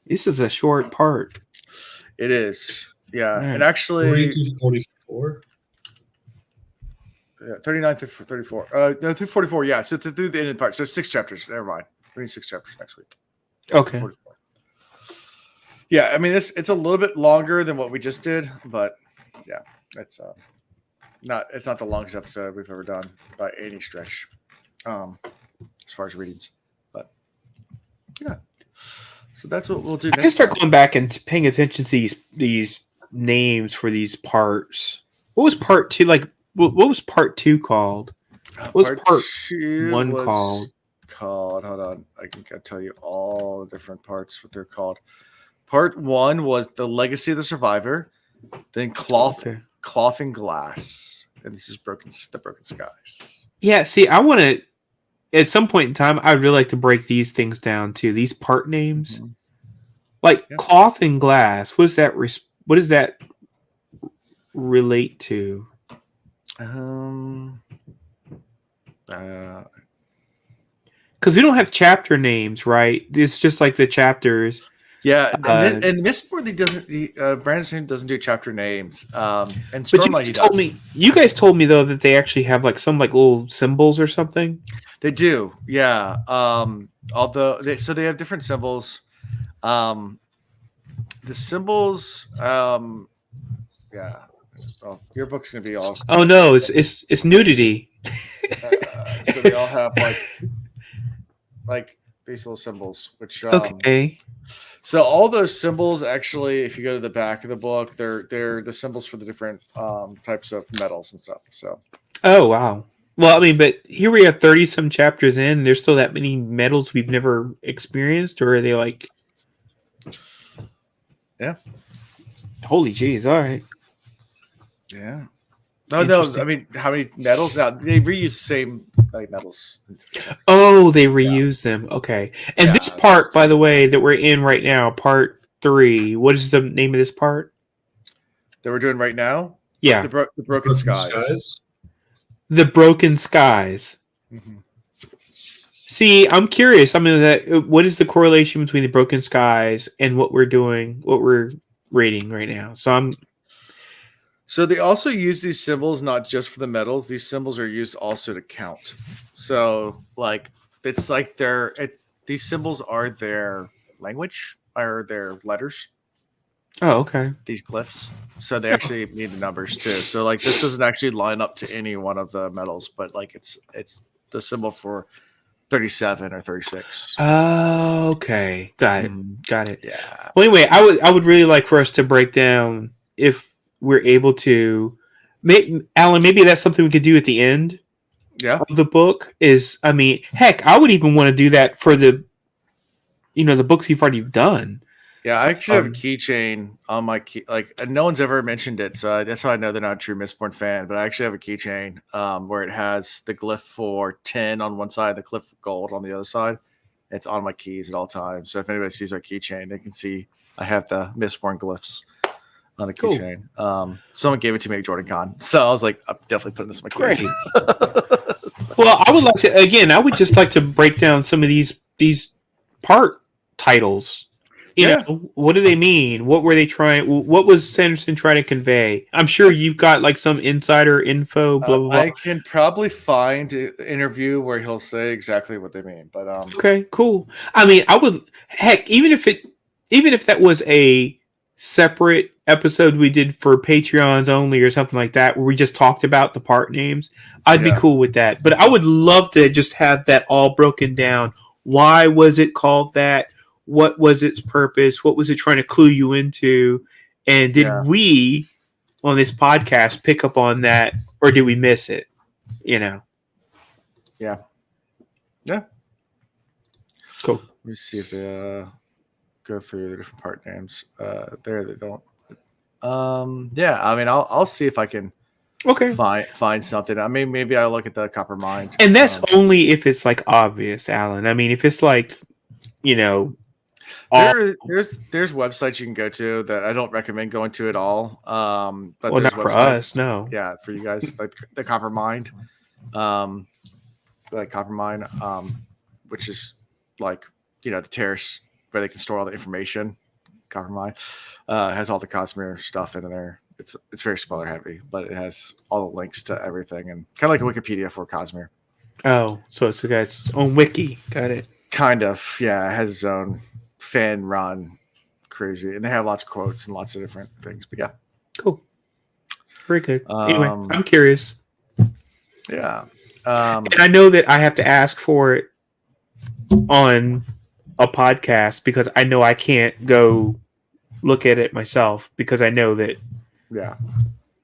this is a short part. It is. Yeah, Man. And actually, 44. 39 through 34. No, through 44. Yeah, so through the end of the part. So 6 chapters. Never mind. 36 chapters next week. Okay. 44. Yeah, I mean it's a little bit longer than what we just did, but yeah, it's not the longest episode we've ever done by any stretch, as far as readings. But yeah, so that's what we'll do. I can start going back and paying attention to these names for these parts. What was part 2 like? What was part 2 called? What was part 1 called? Hold on, I can tell you all the different parts what they're called. Part 1 was the legacy of the survivor, then cloth and glass, and this is the broken skies. Yeah, see, I want to. At some point in time, I'd really like to break these things down too. These part names, like cloth and glass. What does that relate to? Because we don't have chapter names, right? It's just like the chapters. Yeah, and Mistborn doesn't. Brandon doesn't do chapter names. And Stormlight he does. You guys told me though that they actually have like some like little symbols or something. They do, yeah. Although they have different symbols. The symbols, yeah. Well, your book's gonna be all. Oh no, it's nudity. So they all have like these little symbols, which okay. So all those symbols, actually, if you go to the back of the book, they're the symbols for the different types of metals and stuff. So. Oh wow. Well, I mean, but here we are 30-some chapters in. And there's still that many metals we've never experienced, or are they like? Yeah. Holy jeez! All right. Yeah. No. I mean, how many metals? Now they reuse the same like metals. Oh, they reuse them. Okay. And this part, by the way, that we're in right now, part 3. What is the name of this part that we're doing right now? Yeah, the Broken Skies. The Broken Skies. Mm-hmm. See, I'm curious. I mean, what is the correlation between the Broken Skies and what we're doing, what we're reading right now? So they also use these symbols not just for the metals. These symbols are used also to count. So like it's like these symbols are their language or their letters. Oh, okay. These glyphs. So they actually need the numbers too. So like this doesn't actually line up to any one of the metals, but like it's the symbol for 37 or 36. Okay. Got it. Got it. Yeah. Well, anyway, I would really like for us to break down, if we're able to, Alan, maybe that's something we could do at the end of the book. I mean, heck, I would even want to do that for the books you've already done. Yeah, I actually have a keychain on my key. Like, no one's ever mentioned it, so that's how I know they're not a true Mistborn fan. But I actually have a keychain where it has the glyph for 10 on one side, the glyph for gold on the other side. It's on my keys at all times. So if anybody sees my keychain, they can see I have the Mistborn glyphs on the keychain. Cool. Someone gave it to me at Jordan Con, so I was like, I'm definitely putting this in my keys. Well, I would like to. Again, I would just like to break down some of these part titles. You know, what do they mean? What were they trying? What was Sanderson trying to convey? I'm sure you've got like some insider info. Blah blah blah. I can probably find an interview where he'll say exactly what they mean. But okay, cool. I mean, I would even if that was a separate episode we did for Patreons only or something like that, where we just talked about the part names, I'd be cool with that. But I would love to just have that all broken down. Why was it called that? What was its purpose? What was it trying to clue you into? And did we, on this podcast, pick up on that, or did we miss it? Yeah. Cool. Let me see if they go through the different part names. There they don't. I mean, I'll see if I can. Find something. I mean, maybe I'll look at the Copper Mind. And that's only if it's like obvious, Alan. I mean, if it's like, there's websites you can go to that I don't recommend going to at all. But not for us, no. Yeah, for you guys, like the Copper Mind, which is like the terrace where they can store all the information. Copper Mind has all the Cosmere stuff in there. It's very spoiler heavy, but it has all the links to everything and kind of like a Wikipedia for Cosmere. Oh, so it's the guy's own wiki. Got it. Kind of, yeah. It has its own fan run, crazy, and they have lots of quotes and lots of different things. But yeah, cool, very good. Anyway, I'm curious. Yeah, and I know that I have to ask for it on a podcast because I know I can't go look at it myself because I know that. Yeah,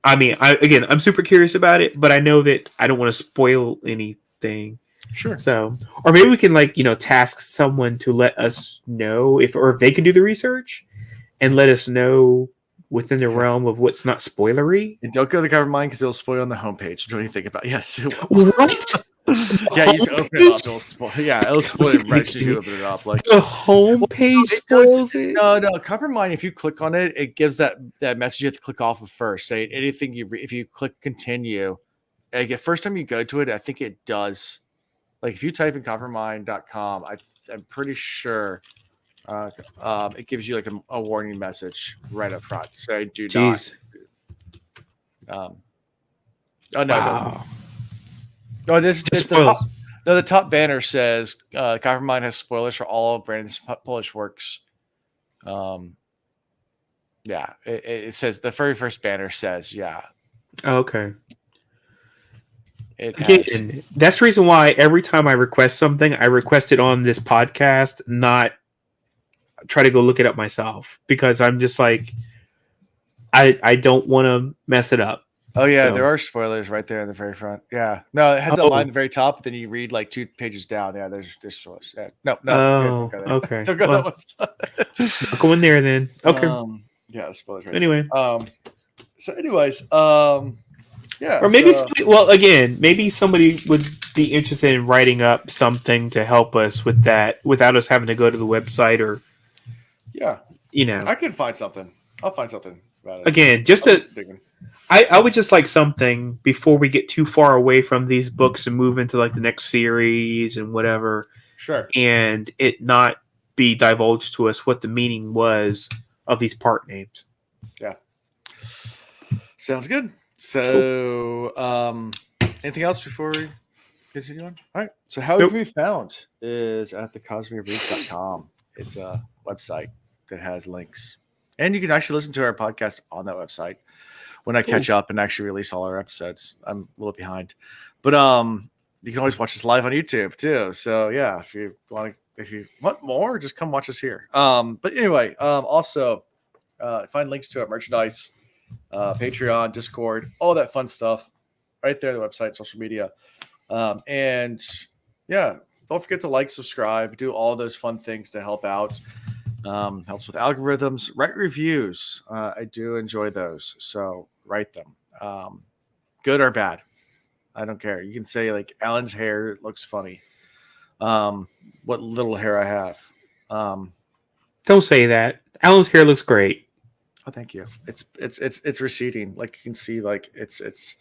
I mean, I'm super curious about it, but I know that I don't want to spoil anything. Sure. So, or maybe we can task someone to let us know if they can do the research and let us know within the realm of what's not spoilery. And don't go to the Copper Mind because it'll spoil on the homepage. What do you think about? Yes. What? Yeah, you can open it up. It'll spoil. Yeah, it'll spoil it right as you open it up. Like the homepage spoils it. No. Copper Mind. If you click on it, it gives that message you have to click off of first. Say anything if you click continue. Like the first time you go to it, I think it does. Like if you type in coppermind.com, I'm pretty sure it gives you like a warning message right up front. Say do not. Oh no! Wow. Oh, the top banner says Coppermind has spoilers for all of Brandon's Polish works. Yeah, it says the very first banner says okay. Again, that's the reason why every time I request something, I request it on this podcast, not try to go look it up myself because I'm just like, I don't want to mess it up. Oh yeah, So- there are spoilers right there in the very front. Yeah, no, it has a Oh. line at the very top, but then you read like 2 pages down. Yeah, there's spoilers. Yeah. No, Oh, don't go there. okay. Don't go Well, that website. Not going there then. Okay. Yeah, spoilers right Anyway. there. So anyways, yeah. Or maybe, so, maybe somebody would be interested in writing up something to help us with that without us having to go to the website or, yeah, I can find something. I'll find something about it. Again, I would just like something before we get too far away from these books and move into like the next series and whatever. Sure. And it not be divulged to us what the meaning was of these part names. Yeah. Sounds good. So, anything else before we continue on? All right. So, how it can be found is at thecosmereads.com. It's a website that has links, and you can actually listen to our podcast on that website when I catch up and actually release all our episodes. I'm a little behind, but you can always watch us live on YouTube too. So yeah, if you want more, just come watch us here. But anyway, also find links to our merchandise, Patreon, Discord, all that fun stuff right there on the website, social media. And yeah, don't forget to like, subscribe, do all those fun things to help out. Helps with algorithms. Write reviews. I do enjoy those, so write them. Good or bad, I don't care. You can say like Alan's hair looks funny. What little hair I have. Don't say that. Alan's hair looks great. Oh, thank you. It's receding. Like you can see, like it's.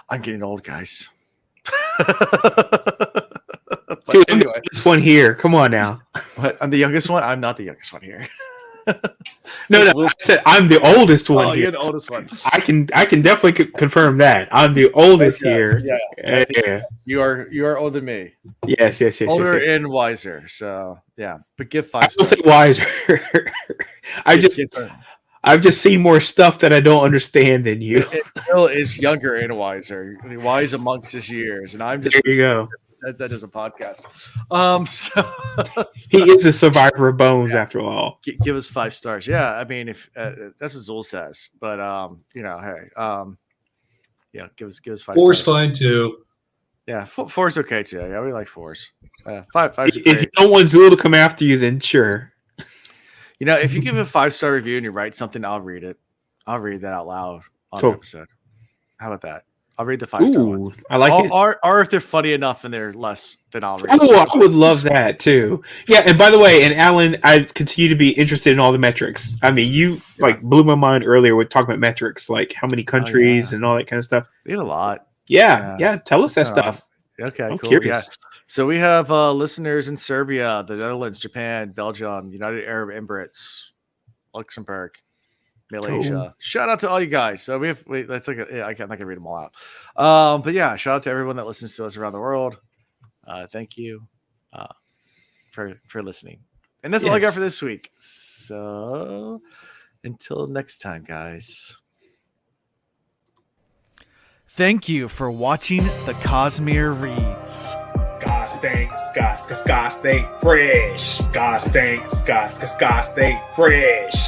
I'm getting old, guys. Dude, anyway. I'm the youngest one here. Come on now. What? I'm the youngest one? I'm not the youngest one here. No. I said I'm the oldest one. Oh, here. you're the oldest one. I can definitely confirm that. I'm the oldest here. Yeah. You are older than me. Yes. Older and wiser. So yeah. But give 5 stars. I don't say wiser. I've just seen more stuff that I don't understand than you. Bill is younger and wiser. Wise amongst his years. And I'm just there you go. That is a podcast. He is a survivor of bones after all. Give us 5 stars. Yeah, I mean, if that's what Zool says, but hey, give us 5 stars. 4's fine too. Yeah, 4 is okay too. Yeah, we like 4s. 5. If you don't want Zool to come after you, then sure. If you give a 5-star review and you write something, I'll read it. I'll read that out loud on the episode. How about that? I'll read the 5-star ones. I like it. Or if they're funny enough and they're less, then I'll read it. I would love that too. Yeah, and by the way, and Alan, I continue to be interested in all the metrics. I mean, you blew my mind earlier with talking about metrics, like how many countries and all that kind of stuff. We have a lot. Yeah. Tell us that stuff. Okay, I'm cool. Curious. Yeah. So we have listeners in Serbia, the Netherlands, Japan, Belgium, United Arab Emirates, Luxembourg, Malaysia. Shout out to all you guys. So I'm not gonna read them all out. But yeah, shout out to everyone that listens to us around the world. Thank you for listening. And that's all I got for this week. So until next time, guys. Thank you for watching the Cosmere Reads. Gosh dang fresh. Gosh dang fresh.